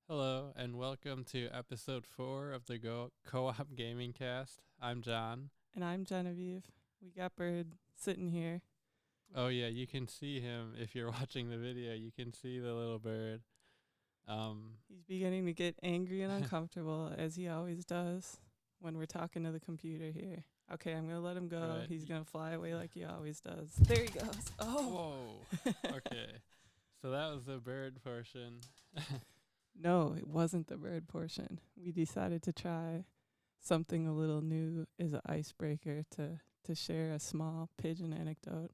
Hello, and welcome to episode 4 of the Co-op Gaming Cast. I'm John. And I'm Genevieve. We got Bird sitting here. Oh yeah, you can see him if you're watching the video. You can see the little bird. He's beginning to get angry and uncomfortable, as he always does when we're talking to the computer here. Okay, I'm going to let him go. Right. He's going to fly away like he always does. There he goes. Oh. Whoa. Okay. So that was the bird portion. No, it wasn't the bird portion. We decided to try something a little new as an icebreaker to share a small pigeon anecdote.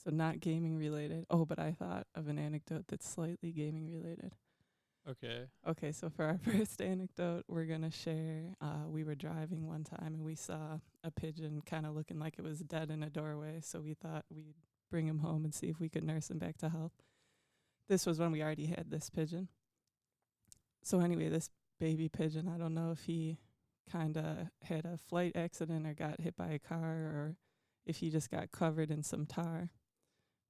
So not gaming related. Oh, but I thought of an anecdote that's slightly gaming related. Okay. Okay, so for our first anecdote, we're going to share. We were driving one time and we saw a pigeon kind of looking like it was dead in a doorway. So we thought we'd bring him home and see if we could nurse him back to health. This was when we already had this pigeon. So anyway, this baby pigeon, I don't know if he kind of had a flight accident or got hit by a car or if he just got covered in some tar.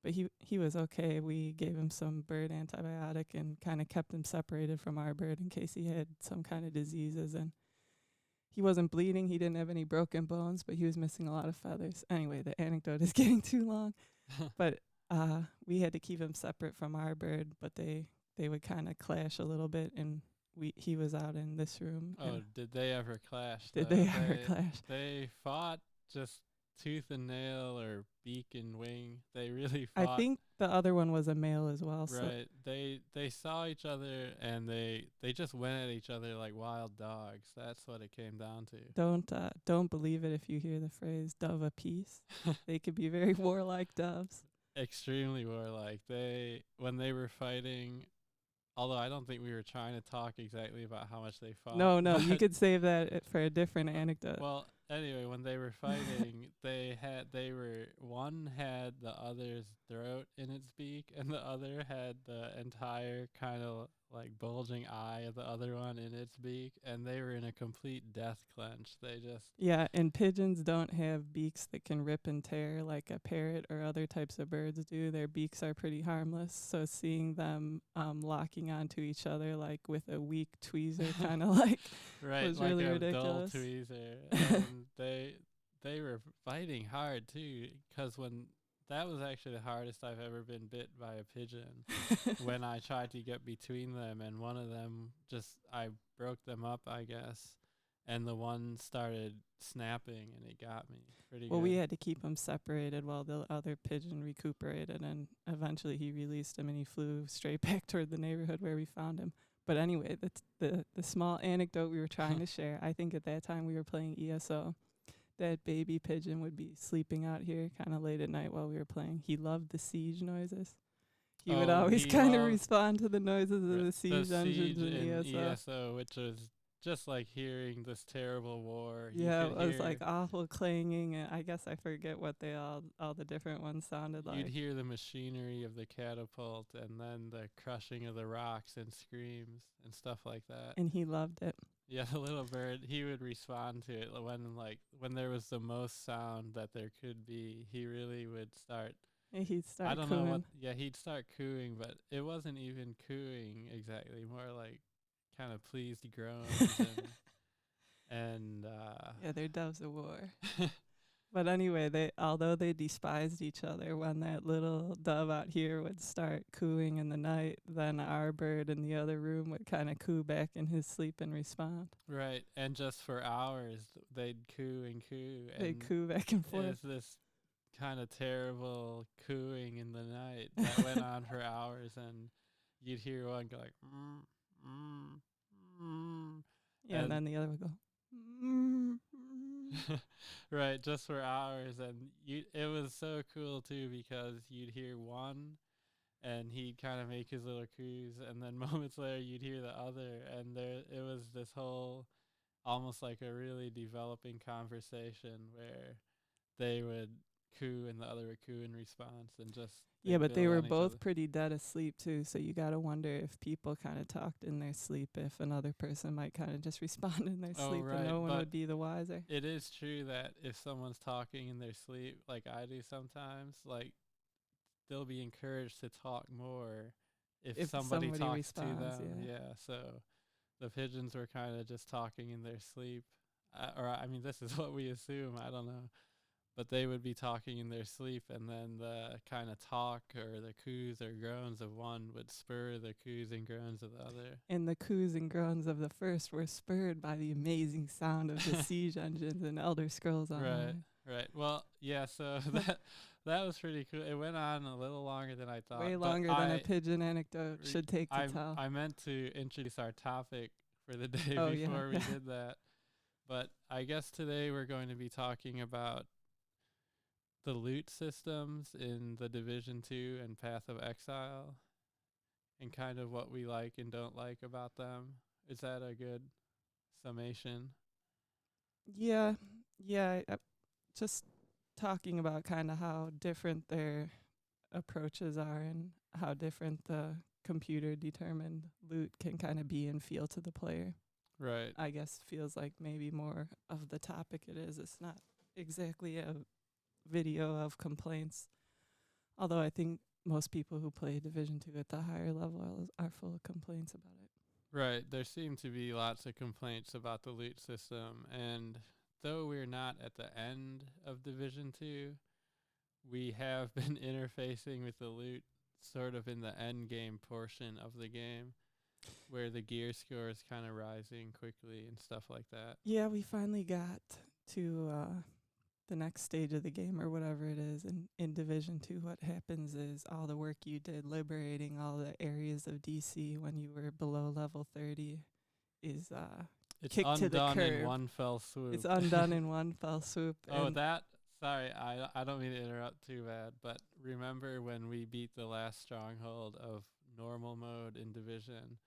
But he was okay. We gave him some bird antibiotic and kind of kept him separated from our bird in case he had some kind of diseases. And he wasn't bleeding. He didn't have any broken bones, but he was missing a lot of feathers. Anyway, the anecdote is getting too long. But we had to keep him separate from our bird, but they would kind of clash a little bit. And he was out in this room. Oh, did they ever clash? Did they ever clash? They fought just tooth and nail or beak and wing. They really fought. I think the other one was a male as well. Right. They saw each other and they just went at each other like wild dogs. That's what it came down to. Don't believe it if you hear the phrase "dove a piece." They could be very warlike doves. Extremely warlike. When they were fighting, although I don't think we were trying to talk exactly about how much they fought. No, you could save that for a different anecdote. Well, anyway, when they were fighting, one had the other's throat in its beak, and the other had the entire kind of like bulging eye of the other one in its beak, and they were in a complete death clench. Yeah, and pigeons don't have beaks that can rip and tear like a parrot or other types of birds do. Their beaks are pretty harmless, so seeing them locking onto each other like with a weak tweezer kind of like right, was like really a ridiculous. dull tweezer. And they were fighting hard too, because when that was actually the hardest I've ever been bit by a pigeon. When I tried to get between them, and one of them I broke them up, I guess, and the one started snapping, and it got me pretty Well, good. we had to keep him separated while the other pigeon recuperated, and eventually he released him and he flew straight back toward the neighborhood where we found him. But anyway, the small anecdote we were trying to share. I think at that time we were playing ESO. That baby pigeon would be sleeping out here kind of late at night while we were playing. He loved the siege noises. He would always kind of respond to the noises of the siege engines in ESO, which was just like hearing this terrible war. Yeah, it was like awful clanging, and I guess I forget what all the different ones sounded like. You'd hear the machinery of the catapult, and then the crushing of the rocks and screams and stuff like that. And he loved it. Yeah, the little bird, he would respond to it when there was the most sound that there could be. He really would start. He'd start. I don't cooing. know what. Yeah, he'd start cooing, but it wasn't even cooing exactly. More like kind of pleased groans and yeah, they're doves of war. But anyway, although they despised each other, when that little dove out here would start cooing in the night, then our bird in the other room would kind of coo back in his sleep and respond. Right, and just for hours they'd coo and coo. They'd coo back and forth. It was this kind of terrible cooing in the night that went on for hours, and you'd hear one go like, yeah, and then the other would go, mm. Right, just for hours. And it was so cool too, because you'd hear one and he'd kind of make his little coos, and then moments later you'd hear the other, and it was this whole almost like a really developing conversation where they would coo and the other would coo in response, and just yeah, but they were both pretty dead asleep too, so you gotta wonder if people kind of talked in their sleep, if another person might kind of just respond in their sleep, right, and no one would be the wiser. It is true that if someone's talking in their sleep, like I do sometimes, like they'll be encouraged to talk more if if somebody somebody talks to responds. them. Yeah. Yeah, so the pigeons were kind of just talking in their sleep. Or, I mean, this is what we assume. I don't know. But they would be talking in their sleep, and then the kind of talk or the coos or groans of one would spur the coos and groans of the other. And the coos and groans of the first were spurred by the amazing sound of the siege engines and Elder Scrolls Right, Online. right. Well, yeah. So that was pretty cool. It went on a little longer than I thought, Way but longer than a pigeon anecdote should take to tell. I meant to introduce our topic for the day Oh, before we yeah. did that. But I guess today we're going to be talking about the loot systems in the Division 2 and Path of Exile and kind of what we like and don't like about them. Is that a good summation? Yeah. Yeah. Just talking about kind of how different their approaches are and how different the computer determined loot can kind of be and feel to the player. Right. I guess feels like maybe more of the topic it is. It's not exactly a video of complaints, although I think most people who play Division 2 at the higher level are full of complaints about it. Right. There seem to be lots of complaints about the loot system, and though we're not at the end of Division 2, we have been interfacing with the loot sort of in the end game portion of the game where the gear score is kind of rising quickly and stuff like that. Yeah, we finally got to the next stage of the game or whatever it is. In Division 2, what happens is all the work you did liberating all the areas of DC when you were below level 30 is It's kicked to the undone in curb. one fell swoop. It's undone in one fell swoop. Oh, and that. Sorry, I don't mean to interrupt too bad, but remember when we beat the last stronghold of normal mode in Division,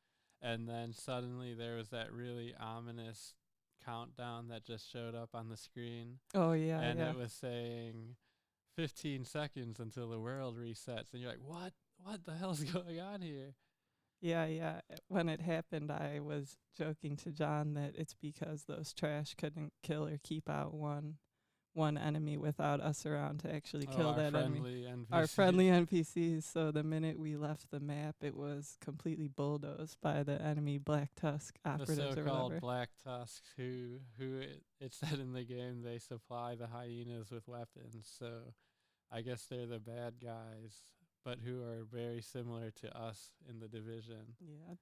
and then suddenly there was that really ominous countdown that just showed up on the screen, Oh, yeah, and yeah. it was saying 15 seconds until the world resets, and you're like, what? What the hell's going on here? Yeah, yeah. When it happened, I was joking to John that it's because those trash couldn't kill or keep out one enemy without us around to actually kill that enemy. Our friendly NPCs. So the minute we left the map, it was completely bulldozed by the enemy Black Tusk The operatives or so-called whatever. Black Tusks, who it said in the game they supply the hyenas with weapons. So I guess they're the bad guys, but who are very similar to us in the Division. Yeah,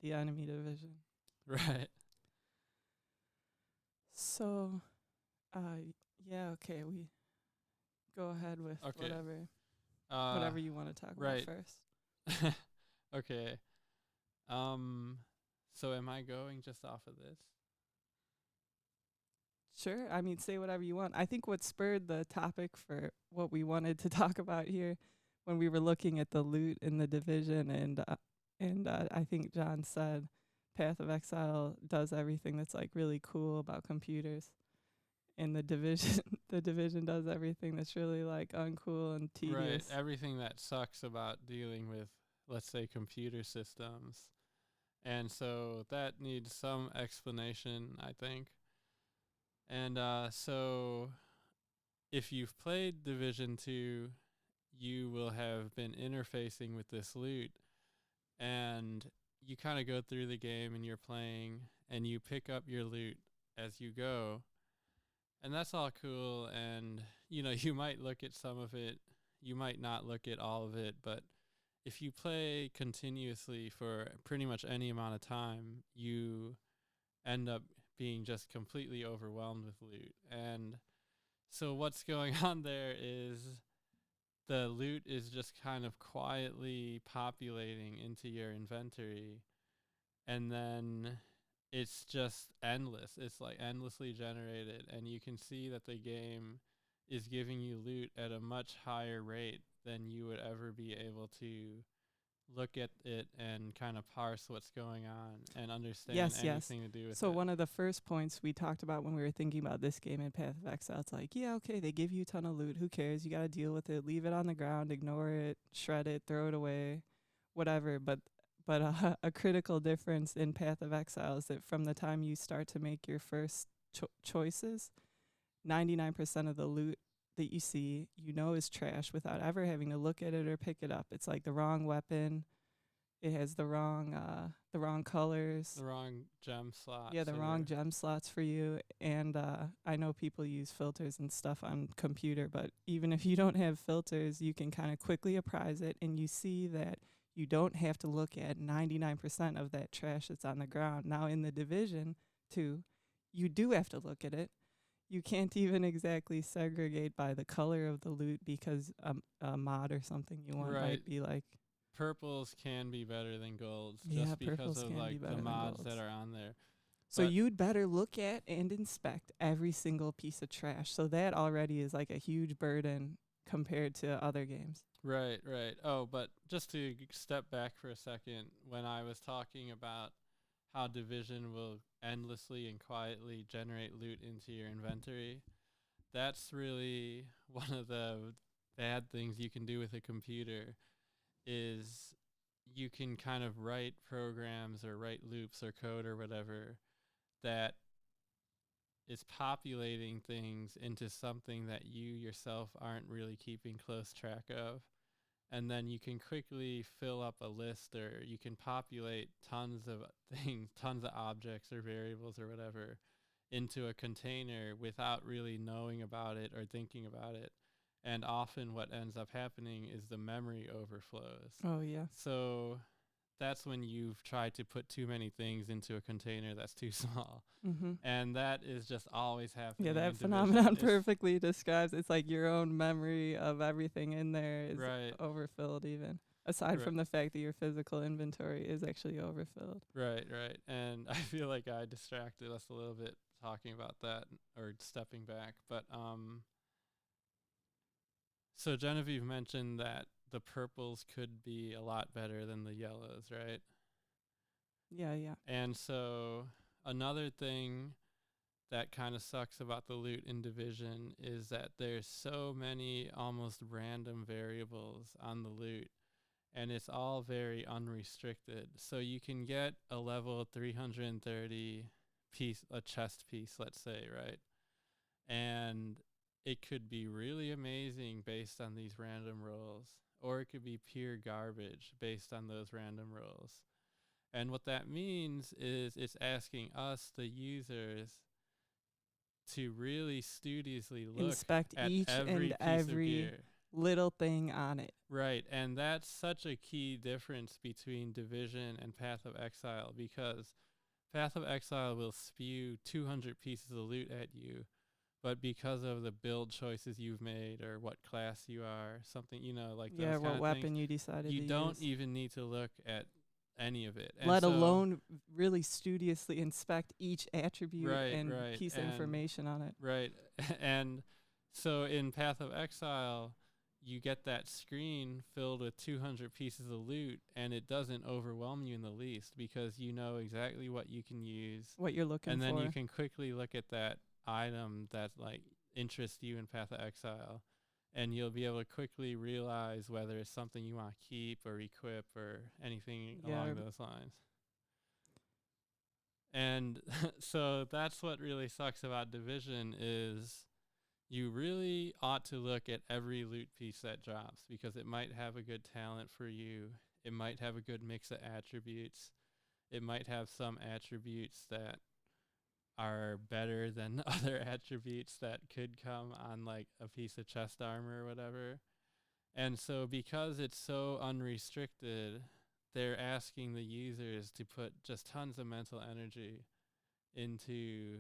the enemy division. Right. So, yeah, okay, we go ahead with Okay. whatever you want to talk right. about first. Okay. So am I going just off of this? Sure. I mean, say whatever you want. I think what spurred the topic for what we wanted to talk about here when we were looking at the loot in the division and I think John said Path of Exile does everything that's like really cool about computers. And the division the division does everything that's really like uncool and tedious. Right. Everything that sucks about dealing with, let's say, computer systems. And so that needs some explanation, I think. And so if you've played Division 2, you will have been interfacing with this loot. And you kind of go through the game and you're playing and you pick up your loot as you go. And that's all cool. And, you might look at some of it. You might not look at all of it. But if you play continuously for pretty much any amount of time, you end up being just completely overwhelmed with loot. And so what's going on there is the loot is just kind of quietly populating into your inventory, and then it's just endless. It's like endlessly generated, and you can see that the game is giving you loot at a much higher rate than you would ever be able to look at it and kind of parse what's going on and understand anything to do with it. So one of the first points we talked about when we were thinking about this game in Path of Exile, it's like, yeah, okay, they give you a ton of loot. Who cares? You got to deal with it. Leave it on the ground. Ignore it. Shred it. Throw it away. Whatever. But a critical difference in Path of Exile is that from the time you start to make your first choices, 99% of the loot that you see, is trash without ever having to look at it or pick it up. It's like the wrong weapon. it has the wrong colors. The wrong gem Yeah, slots the wrong or gem slots for you. And I know people use filters and stuff on computer, but even if you don't have filters, you can kind of quickly apprise it, and you see that you don't have to look at 99% of that trash that's on the ground. Now in the Division 2, you do have to look at it. You can't even exactly segregate by the color of the loot because a mod or something you want right. might be like, Purples can be better than golds yeah, just because purples of can be like the better than mods golds. that are on there. So But you'd better look at and inspect every single piece of trash. So that already is like a huge burden compared to other games. right, right. Oh, but just to step back for a second, when I was talking about how Division will endlessly and quietly generate loot into your inventory, that's really one of the bad things you can do with a computer is you can kind of write programs or write loops or code or whatever that is populating things into something that you yourself aren't really keeping close track of. And then you can quickly fill up a list, or you can populate tons of things, tons of objects or variables or whatever into a container without really knowing about it or thinking about it. And often what ends up happening is the memory overflows. Oh yeah. So that's when you've tried to put too many things into a container that's too small. Mm-hmm. And that is just always happening. Yeah, that in Division. phenomenon perfectly describes. It's like your own memory of everything in there is Right, overfilled, even aside right, from the fact that your physical inventory is actually overfilled. right, right. And I feel like I distracted us a little bit talking about that or stepping back. But so Genevieve mentioned that the purples could be a lot better than the yellows, right? Yeah, yeah. And so another thing that kind of sucks about the loot in Division is that there's so many almost random variables on the loot, and it's all very unrestricted. So you can get a level 330 piece, a chest piece, let's say, right? And it could be really amazing based on these random rolls, or it could be pure garbage based on those random rolls. And what that means is it's asking us, the users, to really studiously look Inspect at each every and piece of every gear. little thing on it. Right, and that's such a key difference between Division and Path of Exile, because Path of Exile will spew 200 pieces of loot at you, but because of the build choices you've made or what class you are, something, like Yeah, those what kind of weapon things, you decided you to don't use. even need to look at any of it. And Let so, alone really studiously inspect each attribute right, and right, piece of and information on it. right, and so in Path of Exile, you get that screen filled with 200 pieces of loot, and it doesn't overwhelm you in the least because you know exactly what you can use, What you're looking and then for. you can quickly look at that item that like interests you in Path of Exile, and you'll be able to quickly realize whether it's something you want to keep or equip or anything Yeah, along those lines. And so that's what really sucks about Division is you really ought to look at every loot piece that drops because it might have a good talent for you. It might have a good mix of attributes. It might have some attributes that are better than other attributes that could come on like a piece of chest armor or whatever. And so because it's so unrestricted, they're asking the users to put just tons of mental energy into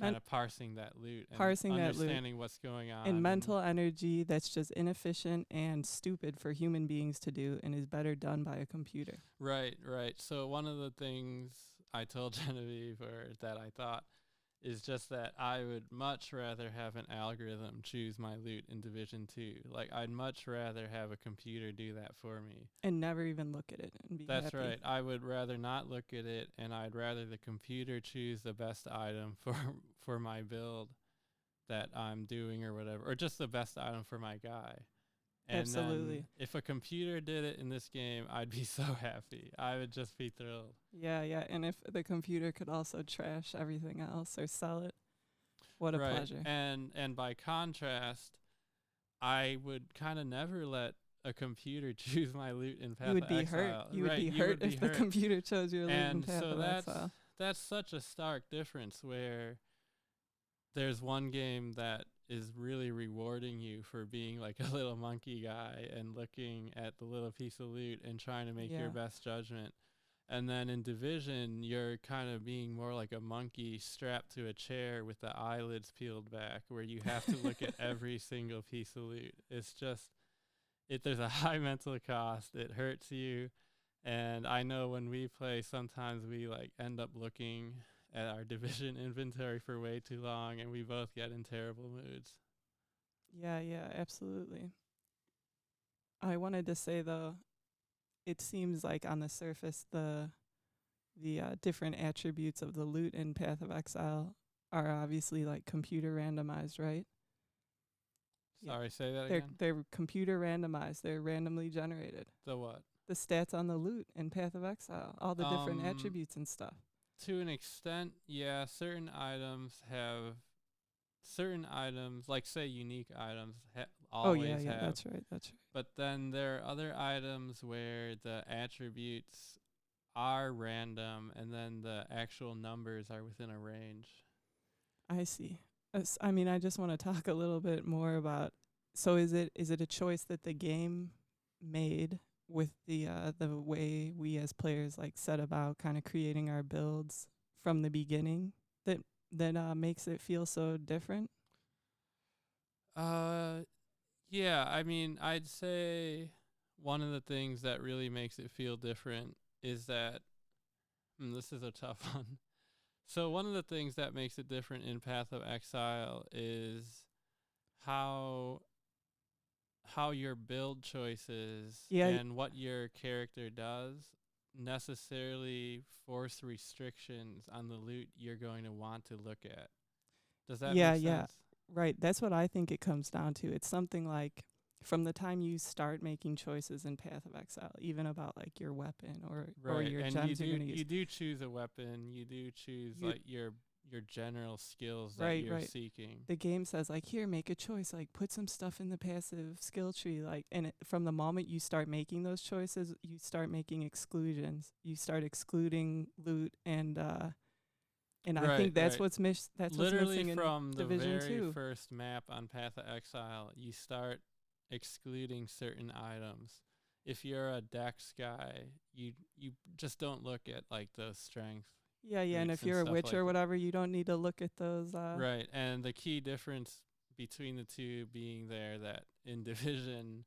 kind of parsing that loot and parsing that loot understanding what's going on. and mental energy that's just inefficient and stupid for human beings to do and is better done by a computer. Right, right. So one of the things I told Genevieve or that I thought is just that I would much rather have an algorithm choose my loot in Division 2. Like, I'd much rather have a computer do that for me. And never even look at it and be That's happy. right. I would rather not look at it, and I'd rather the computer choose the best item for my build that I'm doing or whatever, or just the best item for my guy. And Absolutely. then if a computer did it in this game, I'd be so happy. I would just be thrilled. Yeah, yeah. And if the computer could also trash everything else or sell it, what a pleasure. And by contrast, I would kind of never let a computer choose my loot in You Path would of be hurt. Exile. You would Right, be you hurt would be if the hurt. computer chose your loot in And Path so of Exile. that's such a stark difference where there's one game that is really rewarding you for being like a little monkey guy and looking at the little piece of loot and trying to make your Yeah. best judgment. And then in Division, you're kind of being more like a monkey strapped to a chair with the eyelids peeled back, where you have to look at every single piece of loot. It's just, there's a high mental cost. It hurts you. And I know when we play, sometimes we like end up looking at our Division inventory for way too long, and we both get in terrible moods. Yeah, yeah, absolutely. I wanted to say though, it seems like on the surface the different attributes of the loot in Path of Exile are obviously like computer randomized, right? Yeah. Sorry, say that They're again. they're computer randomized. They're randomly generated. The what? The stats on the loot in Path of Exile, all the different Um, attributes and stuff. To an extent, yeah. Certain items, like say unique items, Oh yeah, always yeah, have. that's right. But then there are other items where the attributes are random, and then the actual numbers are within a range. I see. I mean, I just want to talk a little bit more about. So is it a choice that the game made with the way we as players like set about kind of creating our builds from the beginning that makes it feel so different? Uh, yeah. I mean, I'd say one of the things that really makes it feel different is that this is a tough one. So one of the things that makes it different in Path of Exile is how your build choices Yeah, and what your character does necessarily force restrictions on the loot you're going to want to look at. Does that yeah, make yeah. sense? Right. That's what I think it comes down to. It's something like from the time you start making choices in Path of Exile, even about like your weapon or Right. your And gems you're going to use. you do choose a weapon. You do choose You- like your general skills that Right, you're right. seeking. The game says like, here, make a choice, like put some stuff in the passive skill tree, like, and from the moment you start making those choices, you start making exclusions. You start excluding loot and I think that's Right. what's that's what's Literally missing in from the Division very 2. first map on Path of Exile, you start excluding certain items. If you're a dex guy, you just don't look at like those strength Yeah, yeah, and freaks if and you're a stuff witch like or that. whatever, you don't need to look at those Right, and the key difference between the two being there that in Division,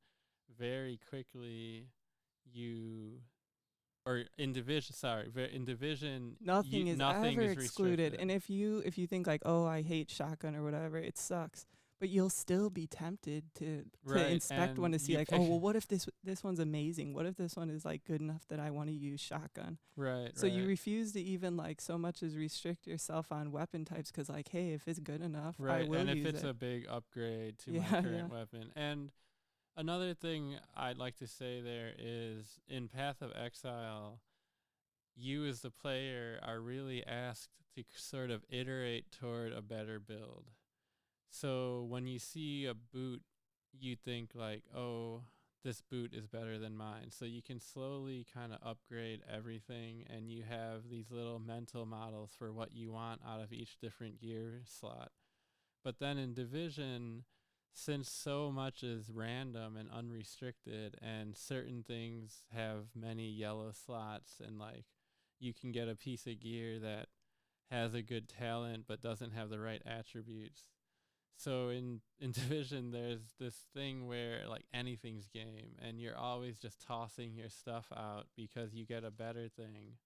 very quickly you or in Division, sorry, in Division, nothing is nothing ever is excluded. restricted. And if you think like, oh, I hate shotgun or whatever, it sucks. But you'll still be tempted to Right, inspect one and to see you like, pick oh well, what if this one's amazing? What if this one is like good enough that I want to use shotgun? right, So you right. refuse to even like so much as restrict yourself on weapon types because like, hey, if it's good enough, I Right, will and if use it's it. a big upgrade to my Yeah, current yeah. weapon. And another thing I'd like to say there is in Path of Exile, you as the player are really asked to sort of iterate toward a better build. So when you see a boot, you think like, oh, this boot is better than mine. So you can slowly kind of upgrade everything, and you have these little mental models for what you want out of each different gear slot. But then in Division, since so much is random and unrestricted, and certain things have many yellow slots, and like you can get a piece of gear that has a good talent but doesn't have the right attributes. So in Division, there's this thing where like anything's game, and you're always just tossing your stuff out because you get a better thing.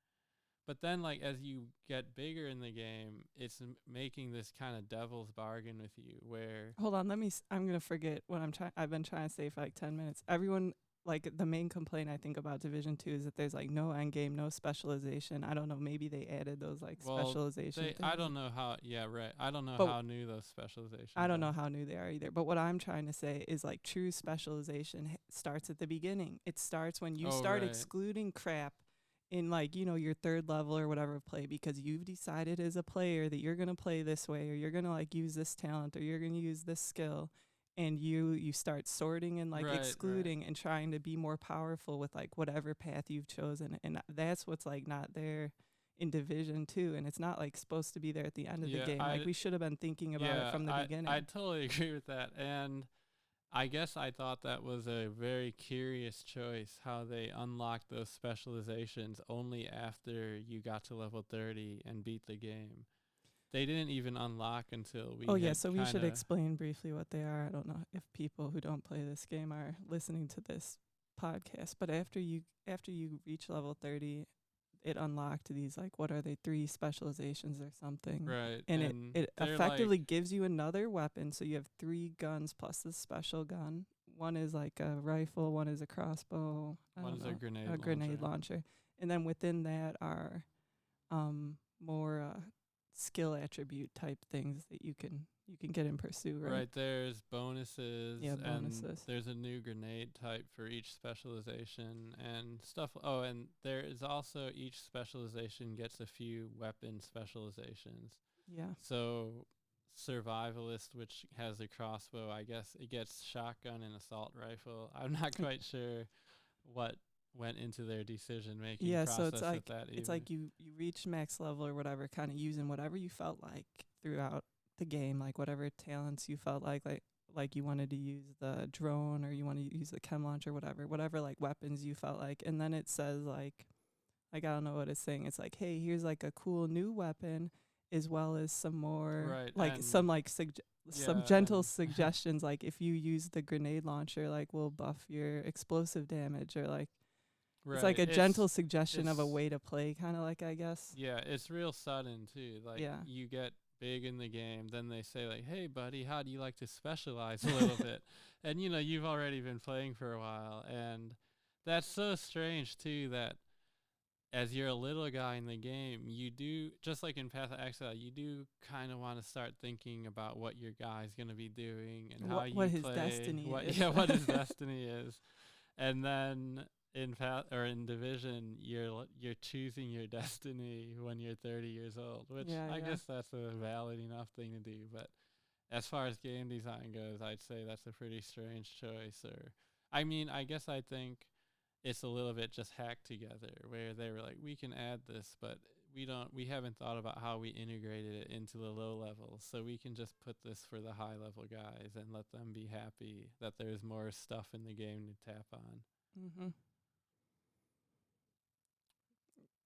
But then, like, as you get bigger in the game, it's making this kind of devil's bargain with you where. Hold on, I'm gonna forget what I've been trying to say for like 10 minutes. Everyone, like the main complaint I think about Division 2 is that there's like no end game, no specialization. I don't know, maybe they added those like specialization things. I don't know how, yeah, right. I don't know But how new those specializations I don't are. know how new they are either. But what I'm trying to say is like true specialization starts at the beginning. It starts when you start right. excluding crap in like, your third level or whatever of play because you've decided as a player that you're going to play this way or you're going to like use this talent or you're going to use this skill. and you start sorting and like Right, right. excluding and trying to be more powerful with like whatever path you've chosen, and that's what's like not there in Division 2, and it's not like supposed to be there at the end of the Yeah, game. Like we should have been thinking about it yeah, from the I beginning. totally agree with that. And I guess I thought that was a very curious choice how they unlocked those specializations only after you got to level 30 and beat the game. They didn't even unlock until Oh we yeah, had so we kind should of. explain briefly what they are. I don't know if people who don't play this game are listening to this podcast, but after you reach level 30, it unlocked these like what are they, three specializations or something, Right, and it and it they're like, effectively gives you another weapon. So you have three guns plus this special gun. One is like a rifle, one is a crossbow, I one don't is a know, grenade a grenade launcher. launcher, and then within that are more skill attribute type things that you can get in pursue, right? Right, there's bonuses, Yeah, and bonuses. there's a new grenade type for each specialization and stuff. Oh, and there is also each specialization gets a few weapon specializations. Yeah. So, survivalist, which has a crossbow, I guess it gets shotgun and assault rifle. I'm not quite sure what went into their decision making Yeah, so process with that it's either. like you reach max level or whatever, kind of using whatever you felt like throughout the game, like whatever talents you felt like you wanted to use the drone or you want to use the chem launcher, whatever like weapons you felt like, and then it says like I don't know what it's saying. It's like, hey, here's like a cool new weapon, as well as some more Right, like and some yeah, gentle and suggestions. Like if you use the grenade launcher, like we'll buff your explosive damage, or like it's like right, a gentle suggestion of a it's way to play, kind of like, I guess. yeah, it's real sudden too. Like Yeah. you get big in the game, then they say like, "Hey, buddy, how do you like to specialize a little bit?" And you've already been playing for a while, and that's so strange too. That as you're a little guy in the game, you do just like in Path of Exile, you do kind of want to start thinking about what your guy's gonna be doing and how What you his play, destiny what is. yeah, what his destiny is. And then in Path or in Division, you're choosing your destiny when you're 30 years old, which Yeah, I yeah. guess that's a valid enough thing to do. But as far as game design goes, I'd say that's a pretty strange choice. Or, I mean, I guess I think it's a little bit just hacked together, where they were like, we can add this, but we haven't thought about how we integrated it into the low levels, so we can just put this for the high level guys and let them be happy that there's more stuff in the game to tap on. Mhm.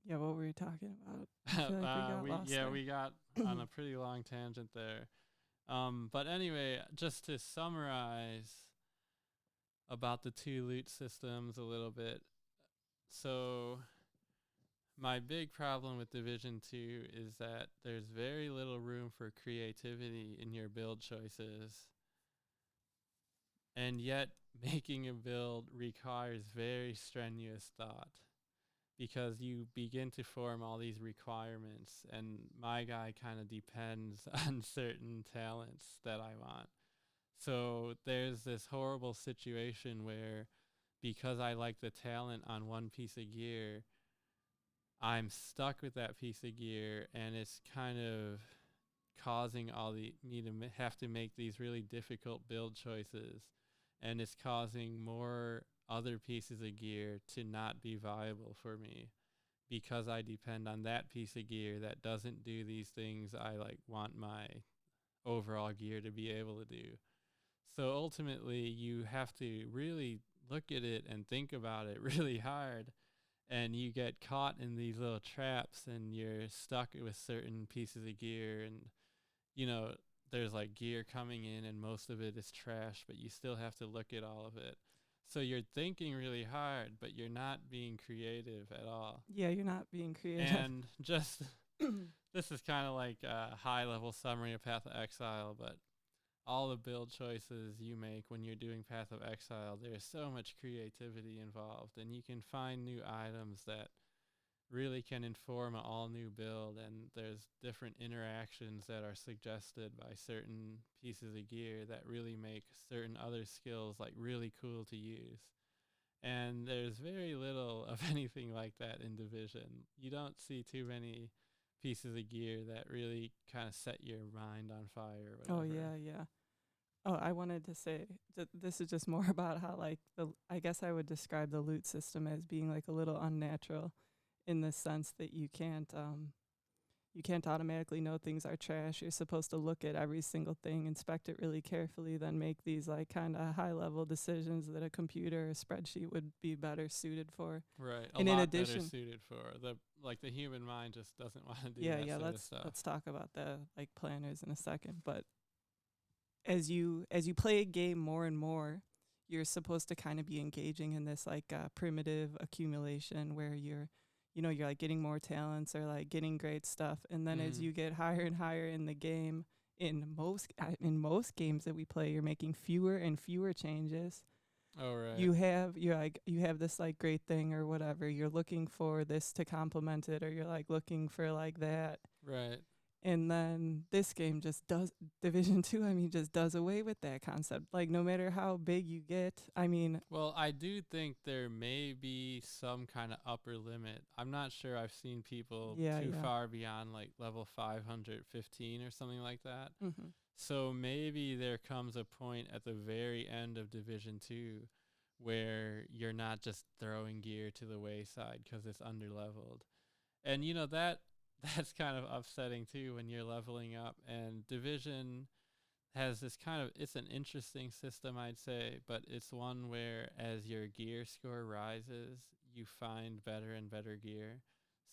Yeah, what were you talking about? I feel like we got lost there. We got on a pretty long tangent there. But anyway, just to summarize about the two loot systems a little bit. So my big problem with Division 2 is that there's very little room for creativity in your build choices. And yet making a build requires very strenuous thought, because you begin to form all these requirements, and my guy kind of depends on certain talents that I want. So there's this horrible situation where, because I like the talent on one piece of gear, I'm stuck with that piece of gear, and it's kind of causing all the me to have to make these really difficult build choices, and it's causing more other pieces of gear to not be viable for me, because I depend on that piece of gear that doesn't do these things I like want my overall gear to be able to do. So ultimately, you have to really look at it and think about it really hard, and you get caught in these little traps, and you're stuck with certain pieces of gear, and you know there's like gear coming in and most of it is trash, but you still have to look at all of it. So you're thinking really hard, but you're not being creative at all. Yeah, you're not being creative. And just this is kind of like a high level summary of Path of Exile, but all the build choices you make when you're doing Path of Exile, there's so much creativity involved, and you can find new items that really can inform an all new build, and there's different interactions that are suggested by certain pieces of gear that really make certain other skills like really cool to use. And there's very little of anything like that in Division. You don't see too many pieces of gear that really kind of set your mind on fire or Oh whatever. yeah, yeah. Oh, I wanted to say this is just more about how like I guess I would describe the loot system as being like a little unnatural in the sense that you can't automatically know things are trash. You're supposed to look at every single thing, inspect it really carefully, then make these like kind of high level decisions that a computer or spreadsheet would be better suited for. Right. A And in lot better addition, suited for the human mind just doesn't want to do yeah, that yeah, sort of stuff. let's talk about the like planners in a second, but as you play a game more and more, you're supposed to kind of be engaging in this like primitive accumulation where you're like getting more talents or like getting great stuff, and then as Mhm. you get higher and higher in the game, in most games that we play, you're making fewer and fewer changes. Oh right. You have this like great thing or whatever. You're looking for this to complement it, or you're like looking for like that, Right. and then this game just does Division 2, I mean, just does away with that concept. Like no matter how big you get, I mean, Well, I do think there may be some kind of upper limit. I'm not sure I've seen people yeah, too yeah. far beyond like level 515 or something like that. Mhm. So maybe there comes a point at the very end of Division 2 where you're not just throwing gear to the wayside because it's underleveled. And that that's kind of upsetting too when you're leveling up, and Division has this kind of, it's an interesting system, I'd say, but it's one where as your gear score rises, you find better and better gear.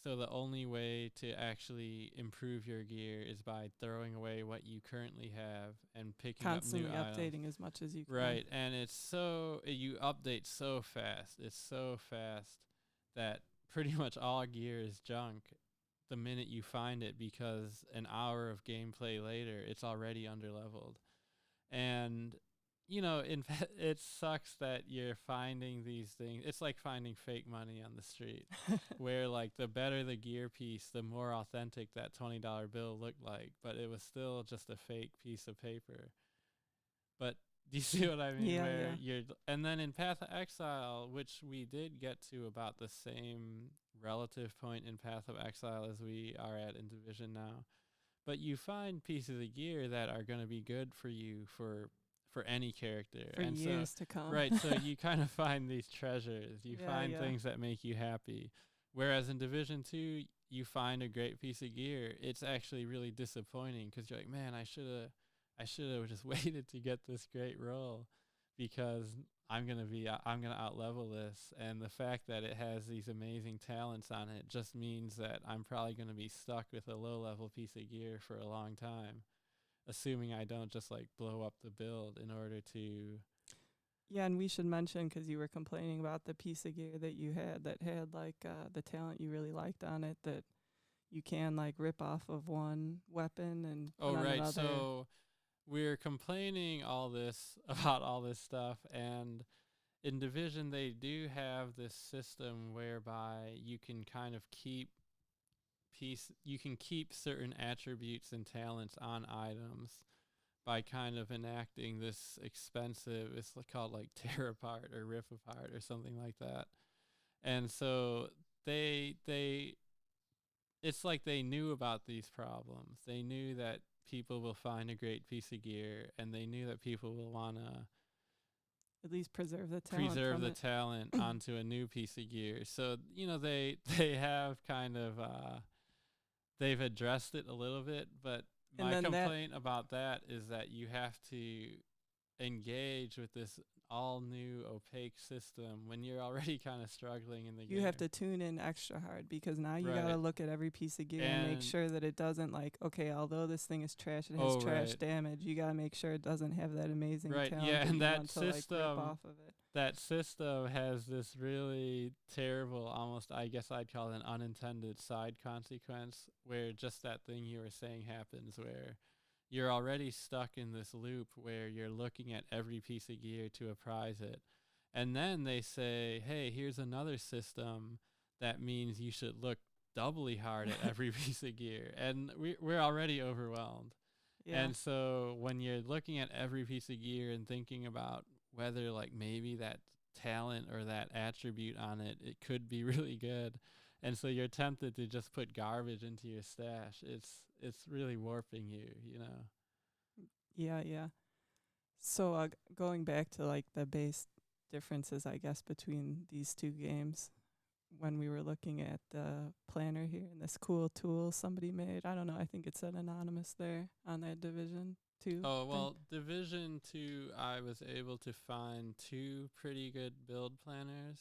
So the only way to actually improve your gear is by throwing away what you currently have and picking up new Constantly items. updating as much as you can. Right, and you update so fast. It's so fast that pretty much all gear is junk the minute you find it, because an hour of gameplay later, it's already underleveled. And it sucks that you're finding these things. It's like finding fake money on the street, where like the better the gear piece, the more authentic that $20 bill looked like, but it was still just a fake piece of paper. But do you see what I mean? Yeah, Where yeah. and then in Path of Exile, which we did get to about the same relative point in Path of Exile as we are at in Division now, but you find pieces of gear that are going to be good for you for any character. For And so, years to come. right, so you kind of find these treasures. You Yeah, find yeah. things that make you happy. Whereas in Division 2, you find a great piece of gear, it's actually really disappointing because you're like, man, I should have just waited to get this great roll, because I'm gonna outlevel this, and the fact that it has these amazing talents on it just means that I'm probably gonna be stuck with a low level piece of gear for a long time, assuming I don't just like blow up the build in order to. Yeah, and we should mention, because you were complaining about the piece of gear that you had that had like the talent you really liked on it, that you can like rip off of one weapon and Oh put on right, another. so we're complaining all this about all this stuff, and in Division they do have this system whereby you can keep certain attributes and talents on items by kind of enacting this expensive, it's called like tear apart or rip apart or something like that. And so they it's like they knew about these problems. They knew that people will find a great piece of gear, and they knew that people will want to At least preserve the talent preserve from the it. talent onto a new piece of gear. So, they have kind of they've addressed it a little bit, but And my then that complaint about that is that you have to engage with this all new opaque system when you're already kind of struggling in the you have game. to tune in extra hard, because now you got to Right. look at every piece of gear and make And sure that it doesn't like, okay, although this thing is trash, it has oh trash right. damage. You got to make sure it doesn't have that amazing Right. talent Yeah, that and you want to like rip off of it. that system has this really terrible, almost I guess I'd call it an unintended side consequence, where just that thing you were saying happens, where you're already stuck in this loop where you're looking at every piece of gear to apprise it. And then they say, hey, here's another system that means you should look doubly hard at every piece of gear. And we're already overwhelmed. Yeah. And so when you're looking at every piece of gear and thinking about whether like maybe that talent or that attribute on it, it could be really good. And so you're tempted to just put garbage into your stash. It's really warping you, you know. Yeah, yeah. So going back to like the base differences, I guess, between these two games, when we were looking at the planner here and this cool tool somebody made, I don't know, I think it said anonymous there on that Division 2 Oh, thing. well, Division 2, I was able to find two pretty good build planners.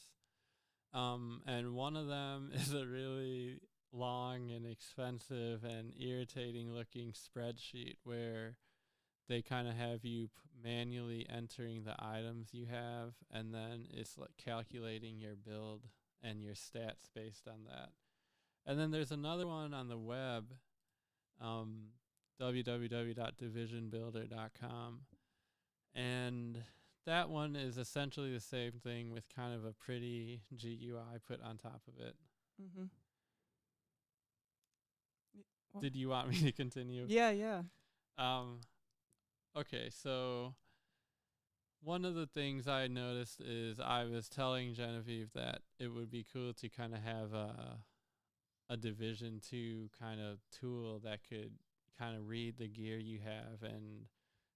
And one of them is a really long and expensive and irritating looking spreadsheet where they kind of have you manually entering the items you have, and then it's like calculating your build and your stats based on that. And then there's another one on the web, um, www.divisionbuilder.com, and that one is essentially the same thing with kind of a pretty GUI put on top of it. Mm-hmm. Did you want me to continue? Yeah, yeah. Um, okay, so one of the things I noticed is I was telling Genevieve that it would be cool to kind of have a Division 2 kind of tool that could kind of read the gear you have and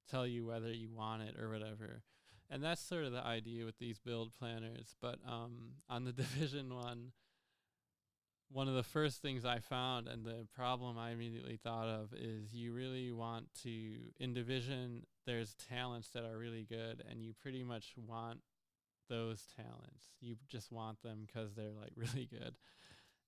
tell you whether you want it or whatever. And that's sort of the idea with these build planners. But on the Division one of the first things I found and the problem I immediately thought of is you really want to, in Division, there's talents that are really good, and you pretty much want those talents. You just want them because they're like really good.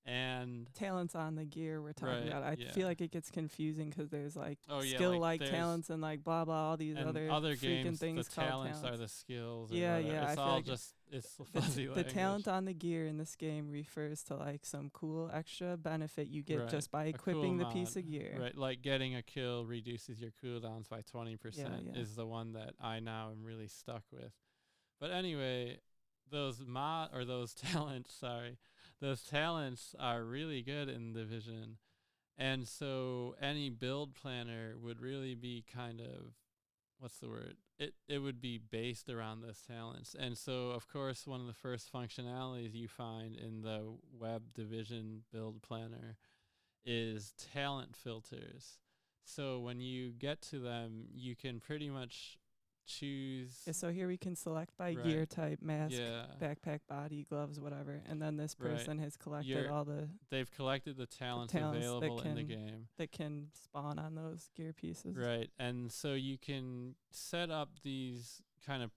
And Talents on the gear we're talking right, about. I yeah. feel like it gets confusing because there's like Oh yeah, skill like like there's talents and like blah blah all these and other freaking games the things called talents are talents. the skills or Yeah, whatever. yeah. I It's feel all like just it's the fuzzy the language. talent on the gear in this game refers to like some cool extra benefit you get Right. just by A cool equipping the mod. piece of gear. Right, like getting a kill reduces your cooldowns by 20% Yeah, yeah. is the one that I now am really stuck with. But anyway, those talents, sorry, those talents are really good in Division. And so any build planner would really be kind of, what's the word? It would be based around those talents. And so of course one of the first functionalities you find in the web Division build planner is talent filters. So when you get to them, you can pretty much choose. Yeah, so here we can select by Right. gear type, mask, Yeah. backpack, body, gloves, whatever. And then this Right. person has collected all the They've collected the talents talents available in the game. that can spawn on those gear pieces. Right. And so you can set up these kind of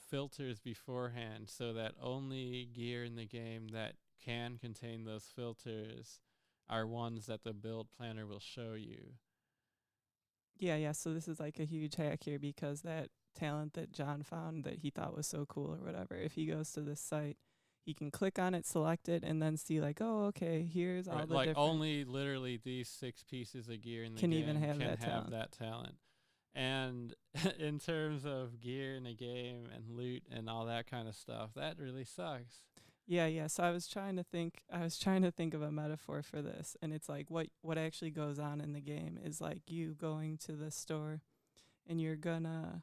filters beforehand so that only gear in the game that can contain those filters are ones that the build planner will show you. Yeah, yeah. So this is like a huge hack here because that talent that John found that he thought was so cool or whatever, if he goes to this site, he can click on it, select it, and then see like, oh, okay, here's all Right, the like different. only literally these 6 pieces of gear in the Can game even have can that have talent. that talent. And in terms of gear in a game and loot and all that kind of stuff, that really sucks. Yeah, yeah. So I was trying to think of a metaphor for this, and it's like what actually goes on in the game is like you going to the store and you're gonna